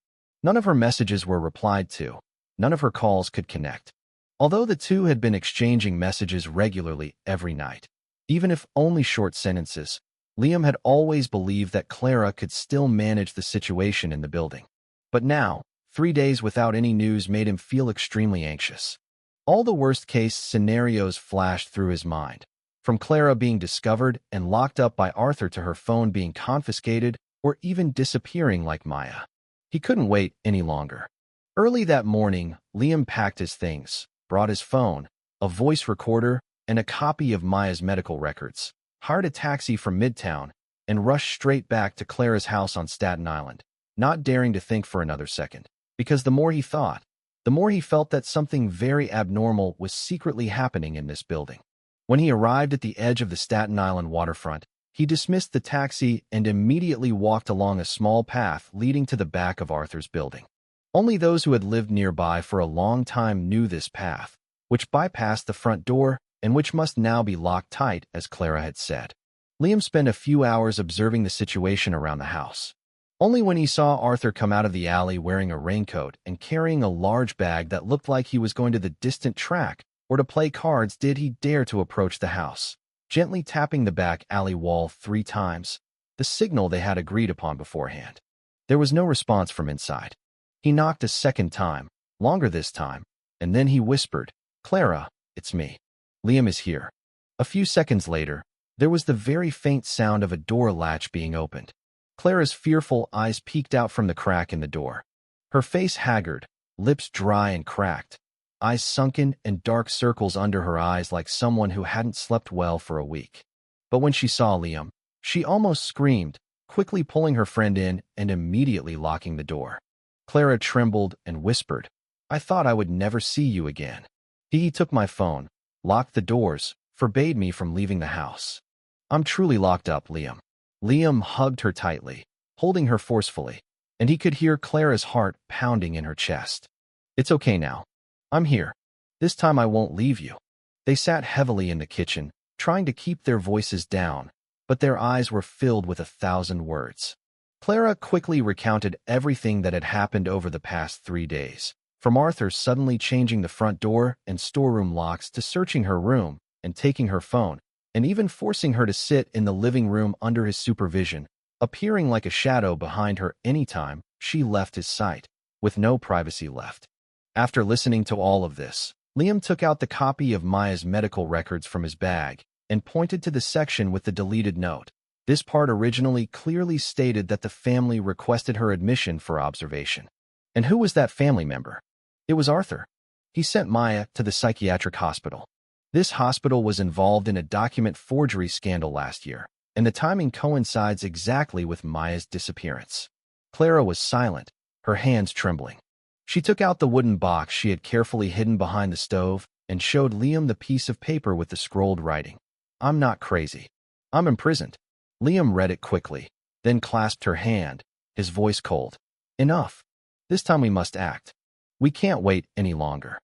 None of her messages were replied to. None of her calls could connect. Although the two had been exchanging messages regularly every night, even if only short sentences, Liam had always believed that Clara could still manage the situation in the building. But now, 3 days without any news made him feel extremely anxious. All the worst-case scenarios flashed through his mind, from Clara being discovered and locked up by Arthur to her phone being confiscated or even disappearing like Maya. He couldn't wait any longer. Early that morning, Liam packed his things, brought his phone, a voice recorder, and a copy of Maya's medical records, hired a taxi from Midtown, and rushed straight back to Clara's house on Staten Island, not daring to think for another second, because the more he thought, the more he felt that something very abnormal was secretly happening in this building. When he arrived at the edge of the Staten Island waterfront, he dismissed the taxi and immediately walked along a small path leading to the back of Arthur's building. Only those who had lived nearby for a long time knew this path, which bypassed the front door and which must now be locked tight, as Clara had said. Liam spent a few hours observing the situation around the house. Only when he saw Arthur come out of the alley wearing a raincoat and carrying a large bag that looked like he was going to the distant track or to play cards did he dare to approach the house, gently tapping the back alley wall 3 times, the signal they had agreed upon beforehand. There was no response from inside. He knocked a second time, longer this time, and then he whispered, "Clara, it's me. Liam is here." A few seconds later, there was the very faint sound of a door latch being opened. Clara's fearful eyes peeked out from the crack in the door. Her face haggard, lips dry and cracked, eyes sunken and dark circles under her eyes like someone who hadn't slept well for a week. But when she saw Liam, she almost screamed, quickly pulling her friend in and immediately locking the door. Clara trembled and whispered, "I thought I would never see you again." He took my phone, locked the doors, forbade me from leaving the house. "I'm truly locked up, Liam." Liam hugged her tightly, holding her forcefully, and he could hear Clara's heart pounding in her chest. "It's okay now. I'm here. This time I won't leave you." They sat heavily in the kitchen, trying to keep their voices down, but their eyes were filled with 1,000 words. Clara quickly recounted everything that had happened over the past 3 days, from Arthur suddenly changing the front door and storeroom locks to searching her room and taking her phone, and even forcing her to sit in the living room under his supervision, appearing like a shadow behind her anytime she left his sight, with no privacy left. After listening to all of this, Liam took out the copy of Maya's medical records from his bag and pointed to the section with the deleted note. This part originally clearly stated that the family requested her admission for observation. And who was that family member? It was Arthur. He sent Maya to the psychiatric hospital. This hospital was involved in a document forgery scandal last year, and the timing coincides exactly with Maya's disappearance. Clara was silent, her hands trembling. She took out the wooden box she had carefully hidden behind the stove and showed Liam the piece of paper with the scrolled writing. "I'm not crazy. I'm imprisoned." Liam read it quickly, then clasped her hand, his voice cold. "Enough. This time we must act. We can't wait any longer."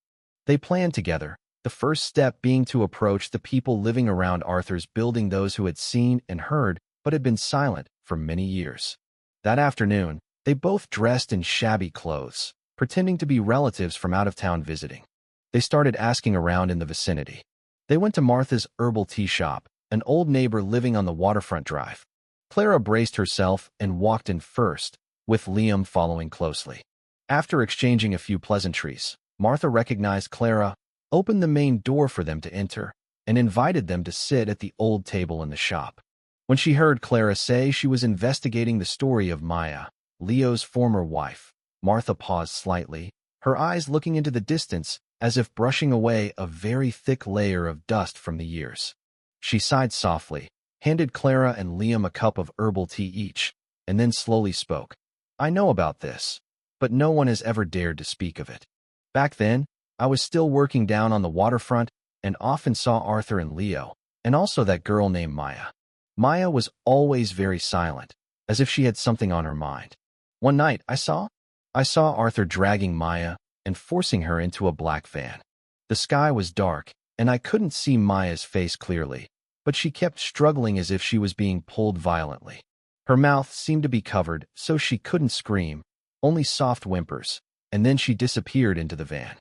They planned together, the first step being to approach the people living around Arthur's building, those who had seen and heard but had been silent for many years. That afternoon, they both dressed in shabby clothes, pretending to be relatives from out of town visiting. They started asking around in the vicinity. They went to Martha's herbal tea shop, an old neighbor living on the waterfront drive. Clara braced herself and walked in first, with Liam following closely. After exchanging a few pleasantries, Martha recognized Clara, opened the main door for them to enter, and invited them to sit at the old table in the shop. When she heard Clara say she was investigating the story of Maya, Leo's former wife, Martha paused slightly, her eyes looking into the distance as if brushing away a very thick layer of dust from the years. She sighed softly, handed Clara and Liam a cup of herbal tea each, and then slowly spoke. "I know about this, but no one has ever dared to speak of it. Back then, I was still working down on the waterfront and often saw Arthur and Leo, and also that girl named Maya. Maya was always very silent, as if she had something on her mind. One night, I saw Arthur dragging Maya and forcing her into a black van. The sky was dark, and I couldn't see Maya's face clearly, but she kept struggling as if she was being pulled violently. Her mouth seemed to be covered, so she couldn't scream, only soft whimpers, and then she disappeared into the van.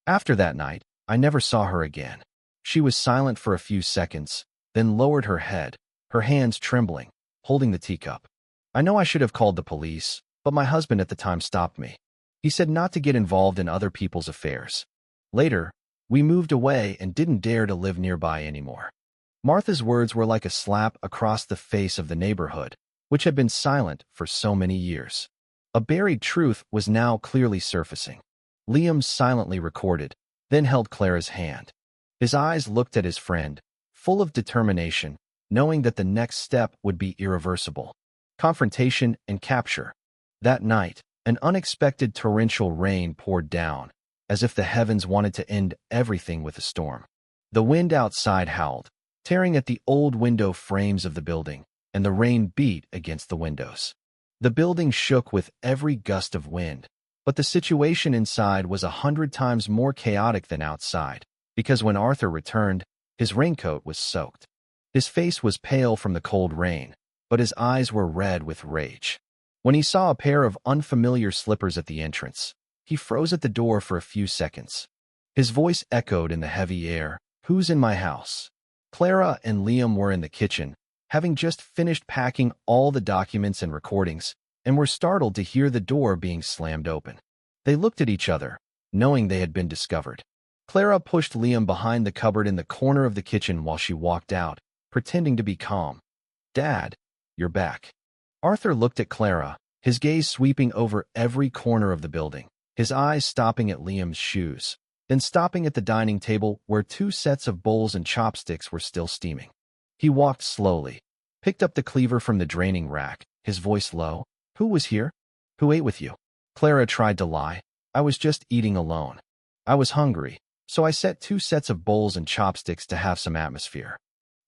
After that night, I never saw her again. She was silent for a few seconds, then lowered her head, her hands trembling, holding the teacup. I know I should have called the police, but my husband at the time stopped me. He said not to get involved in other people's affairs. Later, we moved away and didn't dare to live nearby anymore. Martha's words were like a slap across the face of the neighborhood, which had been silent for so many years. A buried truth was now clearly surfacing. Liam silently recorded, then held Clara's hand. His eyes looked at his friend, full of determination, knowing that the next step would be irreversible. Confrontation and capture. That night, an unexpected torrential rain poured down, as if the heavens wanted to end everything with a storm. The wind outside howled, tearing at the old window frames of the building, and the rain beat against the windows. The building shook with every gust of wind, but the situation inside was 100 times more chaotic than outside, because when Arthur returned, his raincoat was soaked. His face was pale from the cold rain, but his eyes were red with rage. When he saw a pair of unfamiliar slippers at the entrance, he froze at the door for a few seconds. His voice echoed in the heavy air, "Who's in my house?" Clara and Liam were in the kitchen, having just finished packing all the documents and recordings, and were startled to hear the door being slammed open. They looked at each other, knowing they had been discovered. Clara pushed Liam behind the cupboard in the corner of the kitchen while she walked out, pretending to be calm. "Dad, you're back." Arthur looked at Clara, his gaze sweeping over every corner of the building, his eyes stopping at Liam's shoes, then stopping at the dining table where 2 sets of bowls and chopsticks were still steaming. He walked slowly, picked up the cleaver from the draining rack, his voice low. "Who was here? Who ate with you?" Clara tried to lie. "I was just eating alone. I was hungry, so I set 2 sets of bowls and chopsticks to have some atmosphere."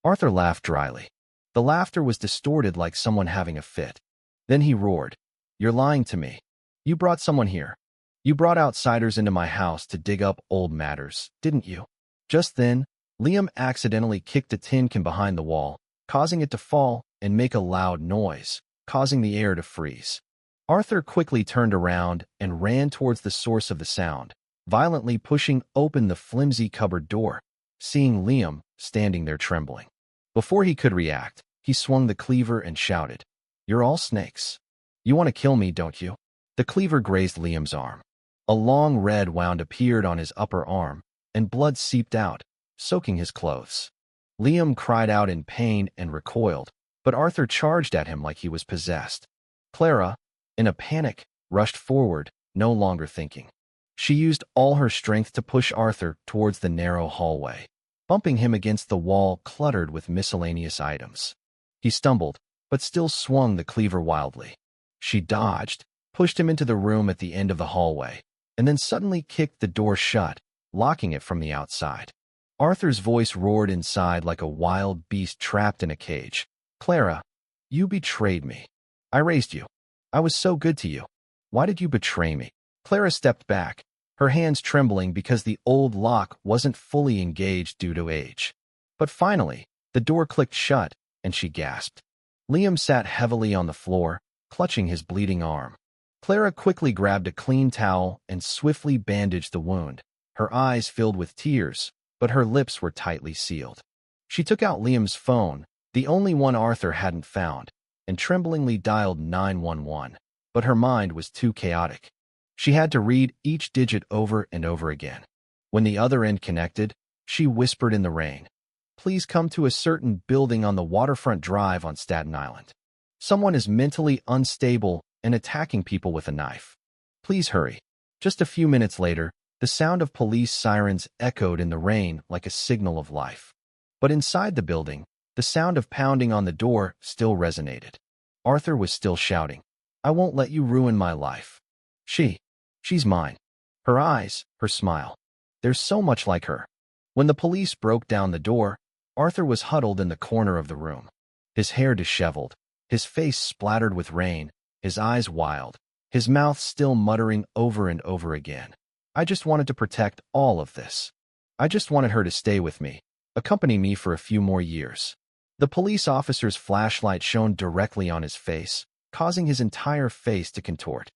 Arthur laughed dryly. The laughter was distorted like someone having a fit. Then he roared, "You're lying to me. You brought someone here. You brought outsiders into my house to dig up old matters, didn't you?" Just then, Liam accidentally kicked a tin can behind the wall, causing it to fall and make a loud noise, causing the air to freeze. Arthur quickly turned around and ran towards the source of the sound, violently pushing open the flimsy cupboard door, seeing Liam standing there trembling. Before he could react, he swung the cleaver and shouted, "You're all snakes. You want to kill me, don't you?" The cleaver grazed Liam's arm. A long red wound appeared on his upper arm, and blood seeped out, soaking his clothes. Liam cried out in pain and recoiled, but Arthur charged at him like he was possessed. Clara, in a panic, rushed forward, no longer thinking. She used all her strength to push Arthur towards the narrow hallway, bumping him against the wall cluttered with miscellaneous items. He stumbled, but still swung the cleaver wildly. She dodged, pushed him into the room at the end of the hallway, and then suddenly kicked the door shut, locking it from the outside. Arthur's voice roared inside like a wild beast trapped in a cage. "Clara, you betrayed me. I raised you. I was so good to you. Why did you betray me?" Clara stepped back, her hands trembling because the old lock wasn't fully engaged due to age. But finally, the door clicked shut, and she gasped. Liam sat heavily on the floor, clutching his bleeding arm. Clara quickly grabbed a clean towel and swiftly bandaged the wound, her eyes filled with tears, but her lips were tightly sealed. She took out Liam's phone, the only one Arthur hadn't found, and tremblingly dialed 911, but her mind was too chaotic. She had to read each digit over and over again. When the other end connected, she whispered in the rain, "Please come to a certain building on the waterfront drive on Staten Island. Someone is mentally unstable and attacking people with a knife. Please hurry." Just a few minutes later, the sound of police sirens echoed in the rain like a signal of life. But inside the building, the sound of pounding on the door still resonated. Arthur was still shouting, "I won't let you ruin my life. She's mine." Her eyes, her smile. There's so much like her. When the police broke down the door, Arthur was huddled in the corner of the room. His hair disheveled, his face splattered with rain, his eyes wild, his mouth still muttering over and over again. "I just wanted to protect all of this. I just wanted her to stay with me, accompany me for a few more years." The police officer's flashlight shone directly on his face, causing his entire face to contort.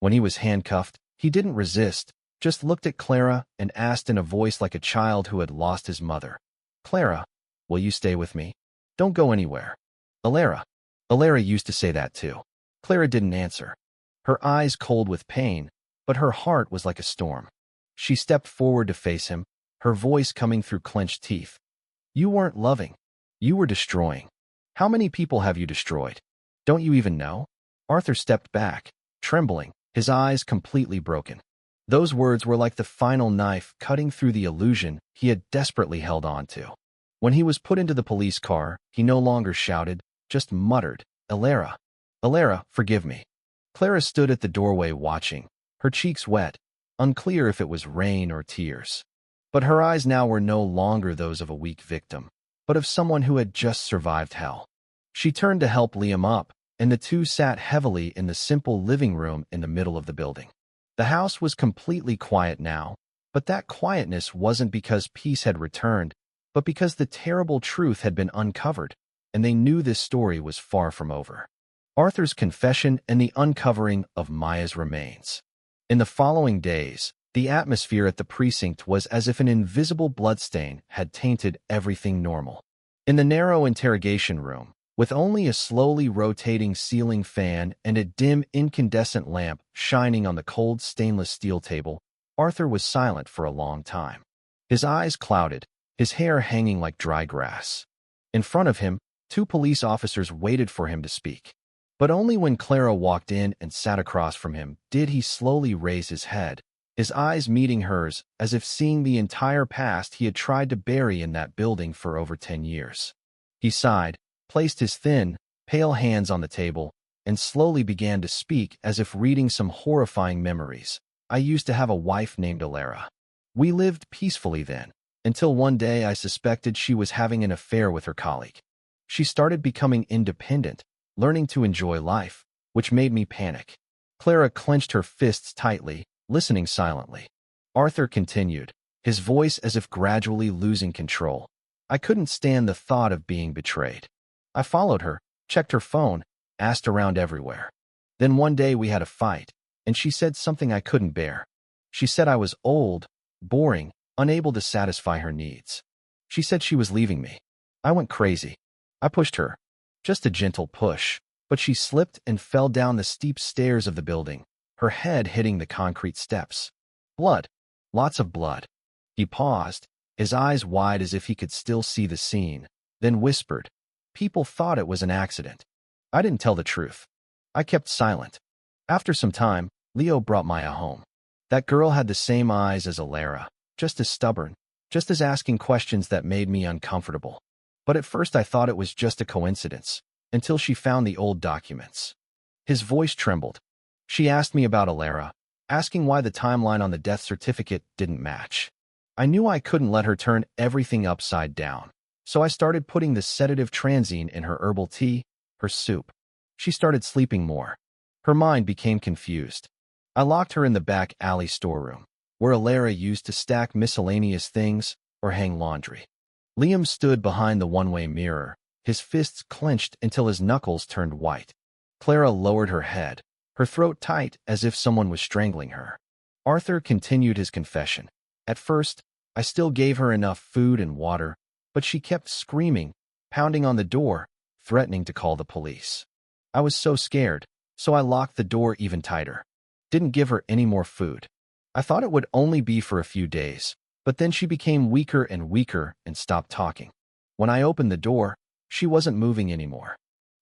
When he was handcuffed, he didn't resist, just looked at Clara and asked in a voice like a child who had lost his mother, "Clara, will you stay with me? Don't go anywhere." "Alara." Alara used to say that too. Clara didn't answer, her eyes cold with pain, but her heart was like a storm. She stepped forward to face him, her voice coming through clenched teeth. "You weren't loving. You were destroying. How many people have you destroyed? Don't you even know?" Arthur stepped back, trembling, his eyes completely broken. Those words were like the final knife cutting through the illusion he had desperately held on to. When he was put into the police car, he no longer shouted, just muttered, "Alara. Alara, forgive me." Clara stood at the doorway watching, her cheeks wet, unclear if it was rain or tears. But her eyes now were no longer those of a weak victim, but of someone who had just survived hell. She turned to help Liam up, and the two sat heavily in the simple living room in the middle of the building. The house was completely quiet now, but that quietness wasn't because peace had returned, but because the terrible truth had been uncovered, and they knew this story was far from over. Arthur's confession and the uncovering of Maya's remains. In the following days, the atmosphere at the precinct was as if an invisible bloodstain had tainted everything normal. In the narrow interrogation room, with only a slowly rotating ceiling fan and a dim incandescent lamp shining on the cold stainless steel table, Arthur was silent for a long time. His eyes clouded, his hair hanging like dry grass. In front of him, two police officers waited for him to speak. But only when Clara walked in and sat across from him did he slowly raise his head, his eyes meeting hers as if seeing the entire past he had tried to bury in that building for over 10 years. He sighed, placed his thin, pale hands on the table, and slowly began to speak as if reading some horrifying memories. "I used to have a wife named Alara. We lived peacefully then, until one day I suspected she was having an affair with her colleague. She started becoming independent, learning to enjoy life, which made me panic." Clara clenched her fists tightly, listening silently. Arthur continued, his voice as if gradually losing control. "I couldn't stand the thought of being betrayed. I followed her, checked her phone, asked around everywhere. Then one day we had a fight, and she said something I couldn't bear. She said I was old, boring, unable to satisfy her needs. She said she was leaving me. I went crazy. I pushed her. Just a gentle push, but she slipped and fell down the steep stairs of the building, her head hitting the concrete steps. Blood. Lots of blood." He paused, his eyes wide as if he could still see the scene, then whispered, "People thought it was an accident. I didn't tell the truth. I kept silent. After some time, Leo brought Maya home. That girl had the same eyes as Alara, just as stubborn, just as asking questions that made me uncomfortable. But at first I thought it was just a coincidence, until she found the old documents." His voice trembled. "She asked me about Alara, asking why the timeline on the death certificate didn't match. I knew I couldn't let her turn everything upside down, so I started putting the sedative transine in her herbal tea, her soup. She started sleeping more. Her mind became confused. I locked her in the back alley storeroom, where Alara used to stack miscellaneous things or hang laundry." Liam stood behind the one-way mirror, his fists clenched until his knuckles turned white. Clara lowered her head, her throat tight as if someone was strangling her. Arthur continued his confession. "At first, I still gave her enough food and water, but she kept screaming, pounding on the door, threatening to call the police. I was so scared, so I locked the door even tighter. Didn't give her any more food. I thought it would only be for a few days, but then she became weaker and stopped talking. When I opened the door, she wasn't moving anymore."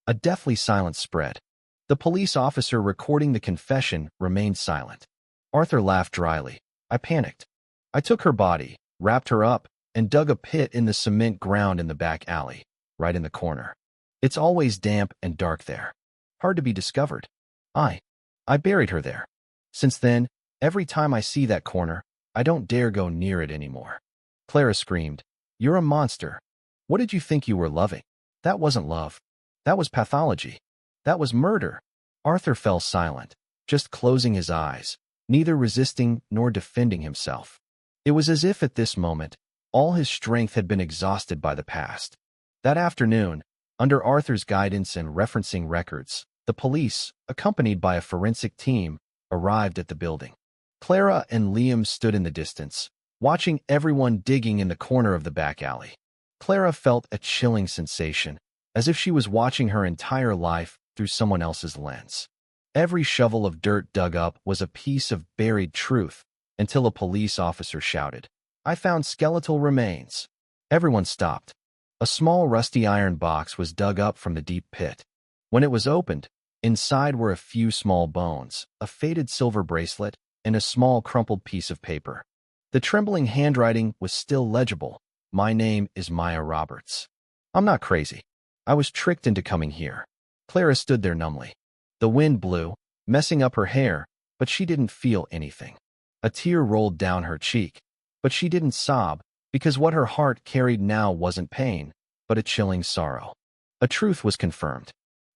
A deathly silence spread. The police officer recording the confession remained silent. Arthur laughed dryly. "I panicked. I took her body, wrapped her up, and dug a pit in the cement ground in the back alley, right in the corner. It's always damp and dark there. Hard to be discovered. I buried her there. Since then, every time I see that corner, I don't dare go near it anymore." Clara screamed, "You're a monster. What did you think you were loving? That wasn't love. That was pathology. That was murder." Arthur fell silent, just closing his eyes, neither resisting nor defending himself. It was as if at this moment, all his strength had been exhausted by the past. That afternoon, under Arthur's guidance and referencing records, the police, accompanied by a forensic team, arrived at the building. Clara and Liam stood in the distance, watching everyone digging in the corner of the back alley. Clara felt a chilling sensation, as if she was watching her entire life through someone else's lens. Every shovel of dirt dug up was a piece of buried truth, until a police officer shouted, "I found skeletal remains." Everyone stopped. A small rusty iron box was dug up from the deep pit. When it was opened, inside were a few small bones, a faded silver bracelet, and a small crumpled piece of paper. The trembling handwriting was still legible. "My name is Maya Roberts. I'm not crazy. I was tricked into coming here." Clara stood there numbly. The wind blew, messing up her hair, but she didn't feel anything. A tear rolled down her cheek, but she didn't sob, because what her heart carried now wasn't pain, but a chilling sorrow. A truth was confirmed.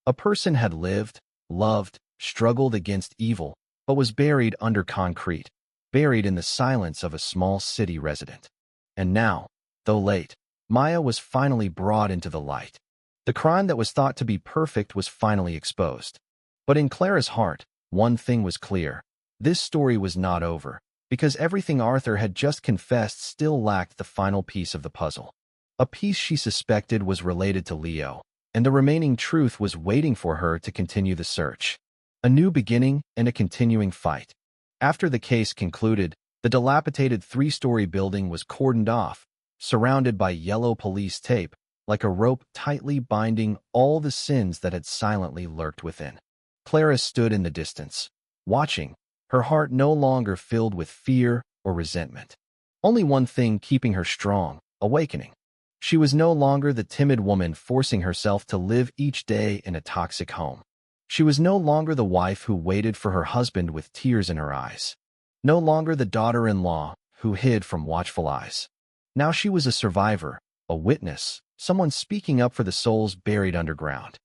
A person had lived, loved, struggled against evil, but was buried under concrete, buried in the silence of a small city resident. And now, though late, Maya was finally brought into the light. The crime that was thought to be perfect was finally exposed. But in Clara's heart, one thing was clear. This story was not over, because everything Arthur had just confessed still lacked the final piece of the puzzle. A piece she suspected was related to Leo, and the remaining truth was waiting for her to continue the search. A new beginning and a continuing fight. After the case concluded, the dilapidated three-story building was cordoned off, surrounded by yellow police tape, like a rope tightly binding all the sins that had silently lurked within. Clara stood in the distance, watching, her heart no longer filled with fear or resentment. Only one thing keeping her strong, awakening. She was no longer the timid woman forcing herself to live each day in a toxic home. She was no longer the wife who waited for her husband with tears in her eyes. No longer the daughter-in-law who hid from watchful eyes. Now she was a survivor, a witness, someone speaking up for the souls buried underground.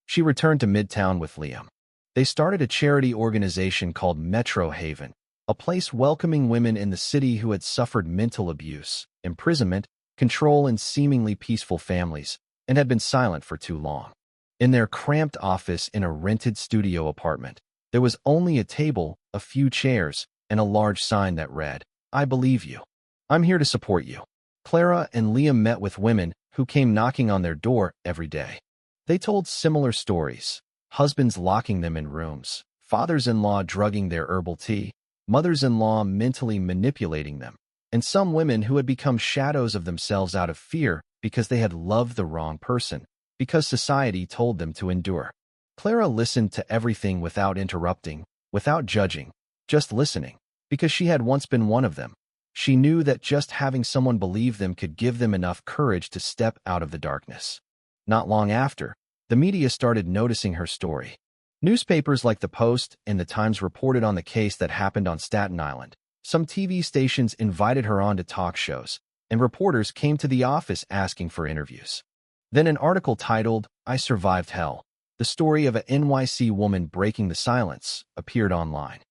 She returned to Midtown with Liam. They started a charity organization called Metro Haven, a place welcoming women in the city who had suffered mental abuse, imprisonment, control, and seemingly peaceful families, and had been silent for too long. In their cramped office in a rented studio apartment, there was only a table, a few chairs, and a large sign that read, "I believe you. I'm here to support you." Clara and Liam met with women who came knocking on their door every day. They told similar stories. Husbands locking them in rooms, fathers-in-law drugging their herbal tea, mothers-in-law mentally manipulating them, and some women who had become shadows of themselves out of fear because they had loved the wrong person, because society told them to endure. Clara listened to everything without interrupting, without judging, just listening, because she had once been one of them. She knew that just having someone believe them could give them enough courage to step out of the darkness. Not long after, the media started noticing her story. Newspapers like the Post and the Times reported on the case that happened on Staten Island. Some TV stations invited her on to talk shows, and reporters came to the office asking for interviews. Then an article titled, "I Survived Hell," the story of an NYC woman breaking the silence, appeared online.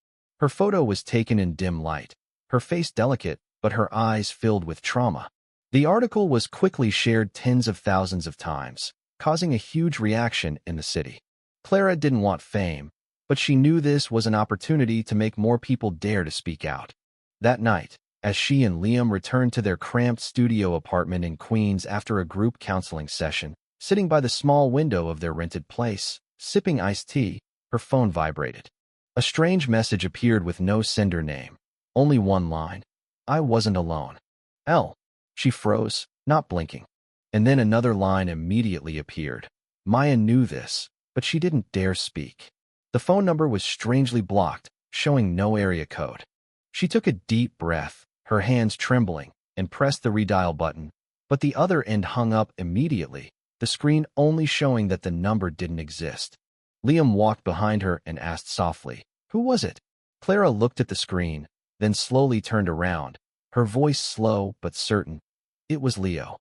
Her photo was taken in dim light, her face delicate, but her eyes filled with trauma. The article was quickly shared tens of thousands of times, causing a huge reaction in the city. Clara didn't want fame, but she knew this was an opportunity to make more people dare to speak out. That night, as she and Liam returned to their cramped studio apartment in Queens after a group counseling session, sitting by the small window of their rented place, sipping iced tea, her phone vibrated. A strange message appeared with no sender name, only one line. "I wasn't alone. L." She froze, not blinking. And then another line immediately appeared. Maya knew this, but she didn't dare speak. The phone number was strangely blocked, showing no area code. She took a deep breath, her hands trembling, and pressed the redial button, but the other end hung up immediately, the screen only showing that the number didn't exist. Liam walked behind her and asked softly, "Who was it?" Clara looked at the screen, then slowly turned around, her voice slow but certain. "It was Leo."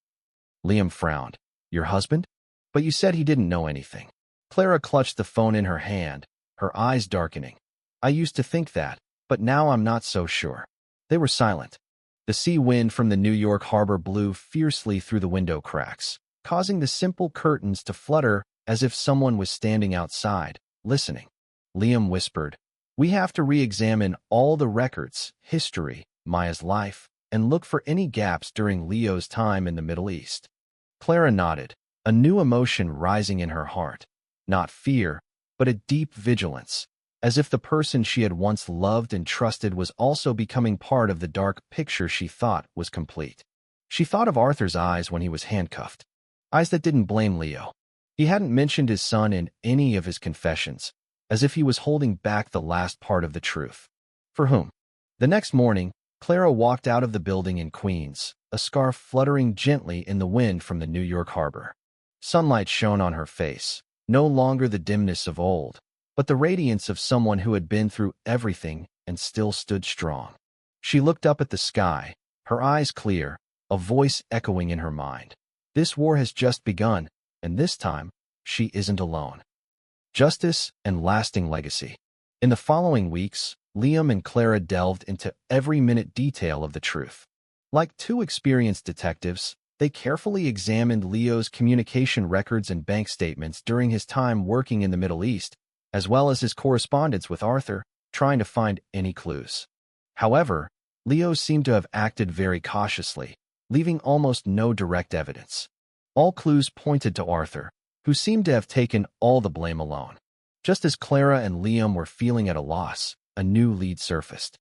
Liam frowned. "Your husband? But you said he didn't know anything." Clara clutched the phone in her hand, her eyes darkening. "I used to think that, but now I'm not so sure." They were silent. The sea wind from the New York harbor blew fiercely through the window cracks, causing the simple curtains to flutter as if someone was standing outside, listening. Liam whispered, We have to re-examine all the records, history, Maya's life, and look for any gaps during Leo's time in the Middle East. Clara nodded, a new emotion rising in her heart. Not fear, but a deep vigilance, as if the person she had once loved and trusted was also becoming part of the dark picture she thought was complete. She thought of Arthur's eyes when he was handcuffed, eyes that didn't blame Leo. He hadn't mentioned his son in any of his confessions, as if he was holding back the last part of the truth. For whom? The next morning, Clara walked out of the building in Queens, a scarf fluttering gently in the wind from the New York harbor. Sunlight shone on her face, no longer the dimness of old, but the radiance of someone who had been through everything and still stood strong. She looked up at the sky, her eyes clear, a voice echoing in her mind. This war has just begun, and this time, she isn't alone. Justice and lasting legacy. In the following weeks, Liam and Clara delved into every minute detail of the truth. Like two experienced detectives, they carefully examined Leo's communication records and bank statements during his time working in the Middle East, as well as his correspondence with Arthur, trying to find any clues. However, Leo seemed to have acted very cautiously, leaving almost no direct evidence. All clues pointed to Arthur, who seemed to have taken all the blame alone. Just as Clara and Liam were feeling at a loss, a new lead surfaced.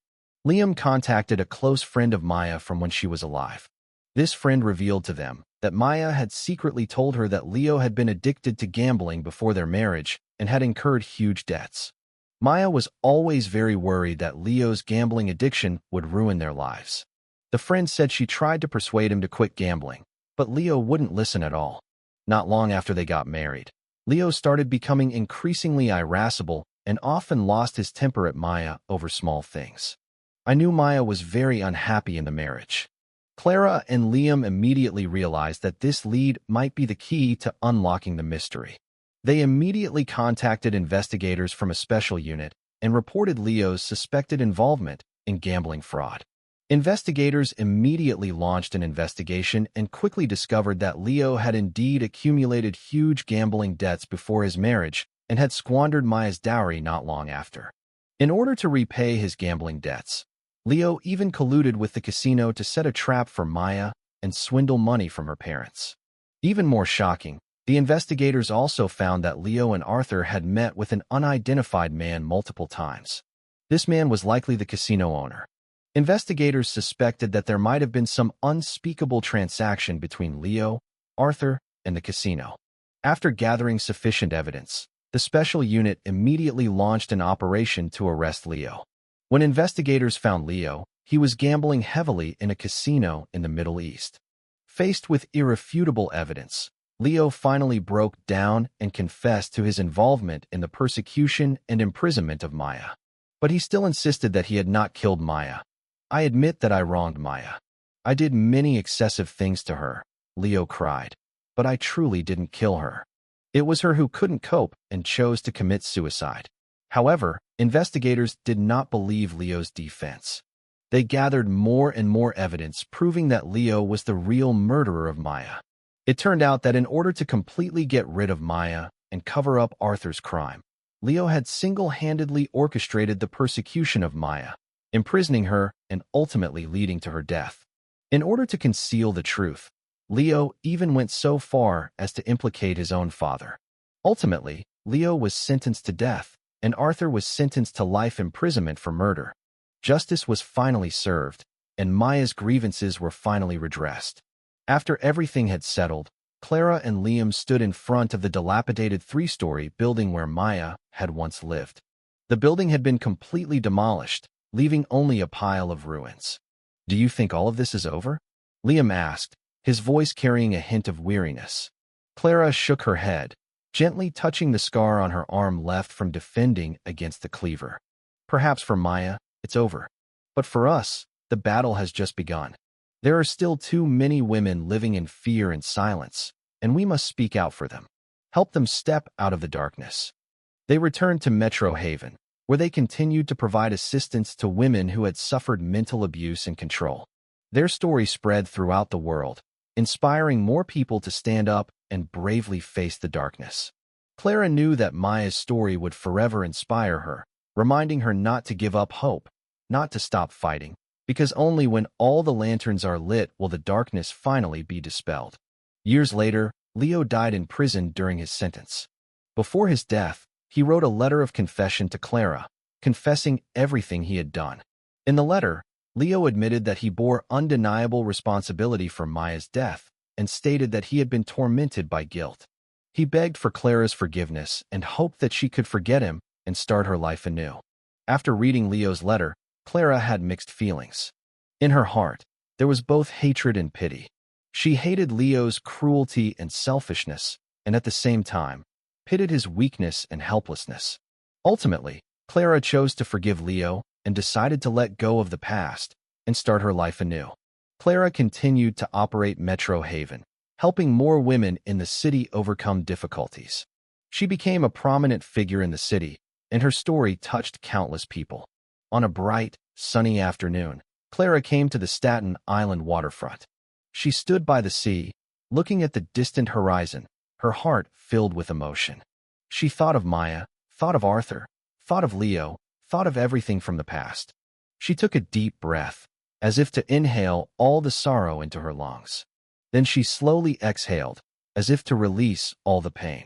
Liam contacted a close friend of Maya from when she was alive. This friend revealed to them that Maya had secretly told her that Leo had been addicted to gambling before their marriage and had incurred huge debts. Maya was always very worried that Leo's gambling addiction would ruin their lives. The friend said she tried to persuade him to quit gambling, but Leo wouldn't listen at all. Not long after they got married, Leo started becoming increasingly irascible and often lost his temper at Maya over small things. I knew Maya was very unhappy in the marriage. Clara and Liam immediately realized that this lead might be the key to unlocking the mystery. They immediately contacted investigators from a special unit and reported Leo's suspected involvement in gambling fraud. Investigators immediately launched an investigation and quickly discovered that Leo had indeed accumulated huge gambling debts before his marriage and had squandered Maya's dowry not long after. In order to repay his gambling debts, Leo even colluded with the casino to set a trap for Maya and swindle money from her parents. Even more shocking, the investigators also found that Leo and Arthur had met with an unidentified man multiple times. This man was likely the casino owner. Investigators suspected that there might have been some unspeakable transaction between Leo, Arthur, and the casino. After gathering sufficient evidence, the special unit immediately launched an operation to arrest Leo. When investigators found Leo, he was gambling heavily in a casino in the Middle East. Faced with irrefutable evidence, Leo finally broke down and confessed to his involvement in the persecution and imprisonment of Maya. But he still insisted that he had not killed Maya. I admit that I wronged Maya. I did many excessive things to her, Leo cried, but I truly didn't kill her. It was her who couldn't cope and chose to commit suicide. However, investigators did not believe Leo's defense. They gathered more and more evidence proving that Leo was the real murderer of Maya. It turned out that in order to completely get rid of Maya and cover up Arthur's crime, Leo had single-handedly orchestrated the persecution of Maya, imprisoning her and ultimately leading to her death. In order to conceal the truth, Leo even went so far as to implicate his own father. Ultimately, Leo was sentenced to death, and Arthur was sentenced to life imprisonment for murder. Justice was finally served, and Maya's grievances were finally redressed. After everything had settled, Clara and Liam stood in front of the dilapidated three-story building where Maya had once lived. The building had been completely demolished, leaving only a pile of ruins. "Do you think all of this is over?" Liam asked, his voice carrying a hint of weariness. Clara shook her head, gently touching the scar on her arm left from defending against the cleaver. "Perhaps for Maya, it's over. But for us, the battle has just begun. There are still too many women living in fear and silence, and we must speak out for them. Help them step out of the darkness." They returned to Metro Haven, where they continued to provide assistance to women who had suffered mental abuse and control. Their story spread throughout the world, inspiring more people to stand up and bravely face the darkness. Clara knew that Maya's story would forever inspire her, reminding her not to give up hope, not to stop fighting, because only when all the lanterns are lit will the darkness finally be dispelled. Years later, Leo died in prison during his sentence. Before his death, he wrote a letter of confession to Clara, confessing everything he had done. In the letter, Leo admitted that he bore undeniable responsibility for Maya's death and stated that he had been tormented by guilt. He begged for Clara's forgiveness and hoped that she could forget him and start her life anew. After reading Leo's letter, Clara had mixed feelings. In her heart, there was both hatred and pity. She hated Leo's cruelty and selfishness, and at the same time, pitied his weakness and helplessness. Ultimately, Clara chose to forgive Leo and decided to let go of the past and start her life anew. Clara continued to operate Metro Haven, helping more women in the city overcome difficulties. She became a prominent figure in the city, and her story touched countless people. On a bright, sunny afternoon, Clara came to the Staten Island waterfront. She stood by the sea, looking at the distant horizon, her heart filled with emotion. She thought of Maya, thought of Arthur, thought of Leo, thought of everything from the past. She took a deep breath, as if to inhale all the sorrow into her lungs. Then she slowly exhaled, as if to release all the pain.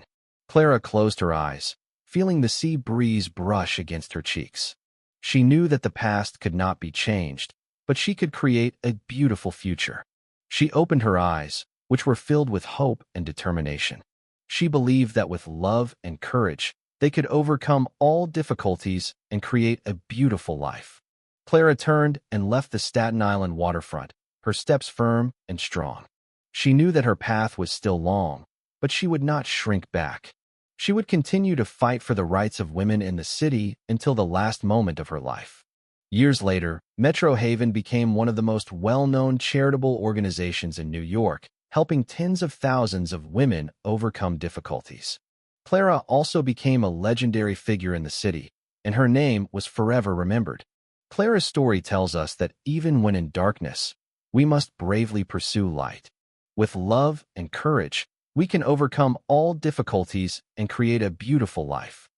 Clara closed her eyes, feeling the sea breeze brush against her cheeks. She knew that the past could not be changed, but she could create a beautiful future. She opened her eyes, which were filled with hope and determination. She believed that with love and courage, they could overcome all difficulties and create a beautiful life. Clara turned and left the Staten Island waterfront, her steps firm and strong. She knew that her path was still long, but she would not shrink back. She would continue to fight for the rights of women in the city until the last moment of her life. Years later, Metro Haven became one of the most well-known charitable organizations in New York, helping tens of thousands of women overcome difficulties. Clara also became a legendary figure in the city, and her name was forever remembered. Clara's story tells us that even when in darkness, we must bravely pursue light. With love and courage, we can overcome all difficulties and create a beautiful life.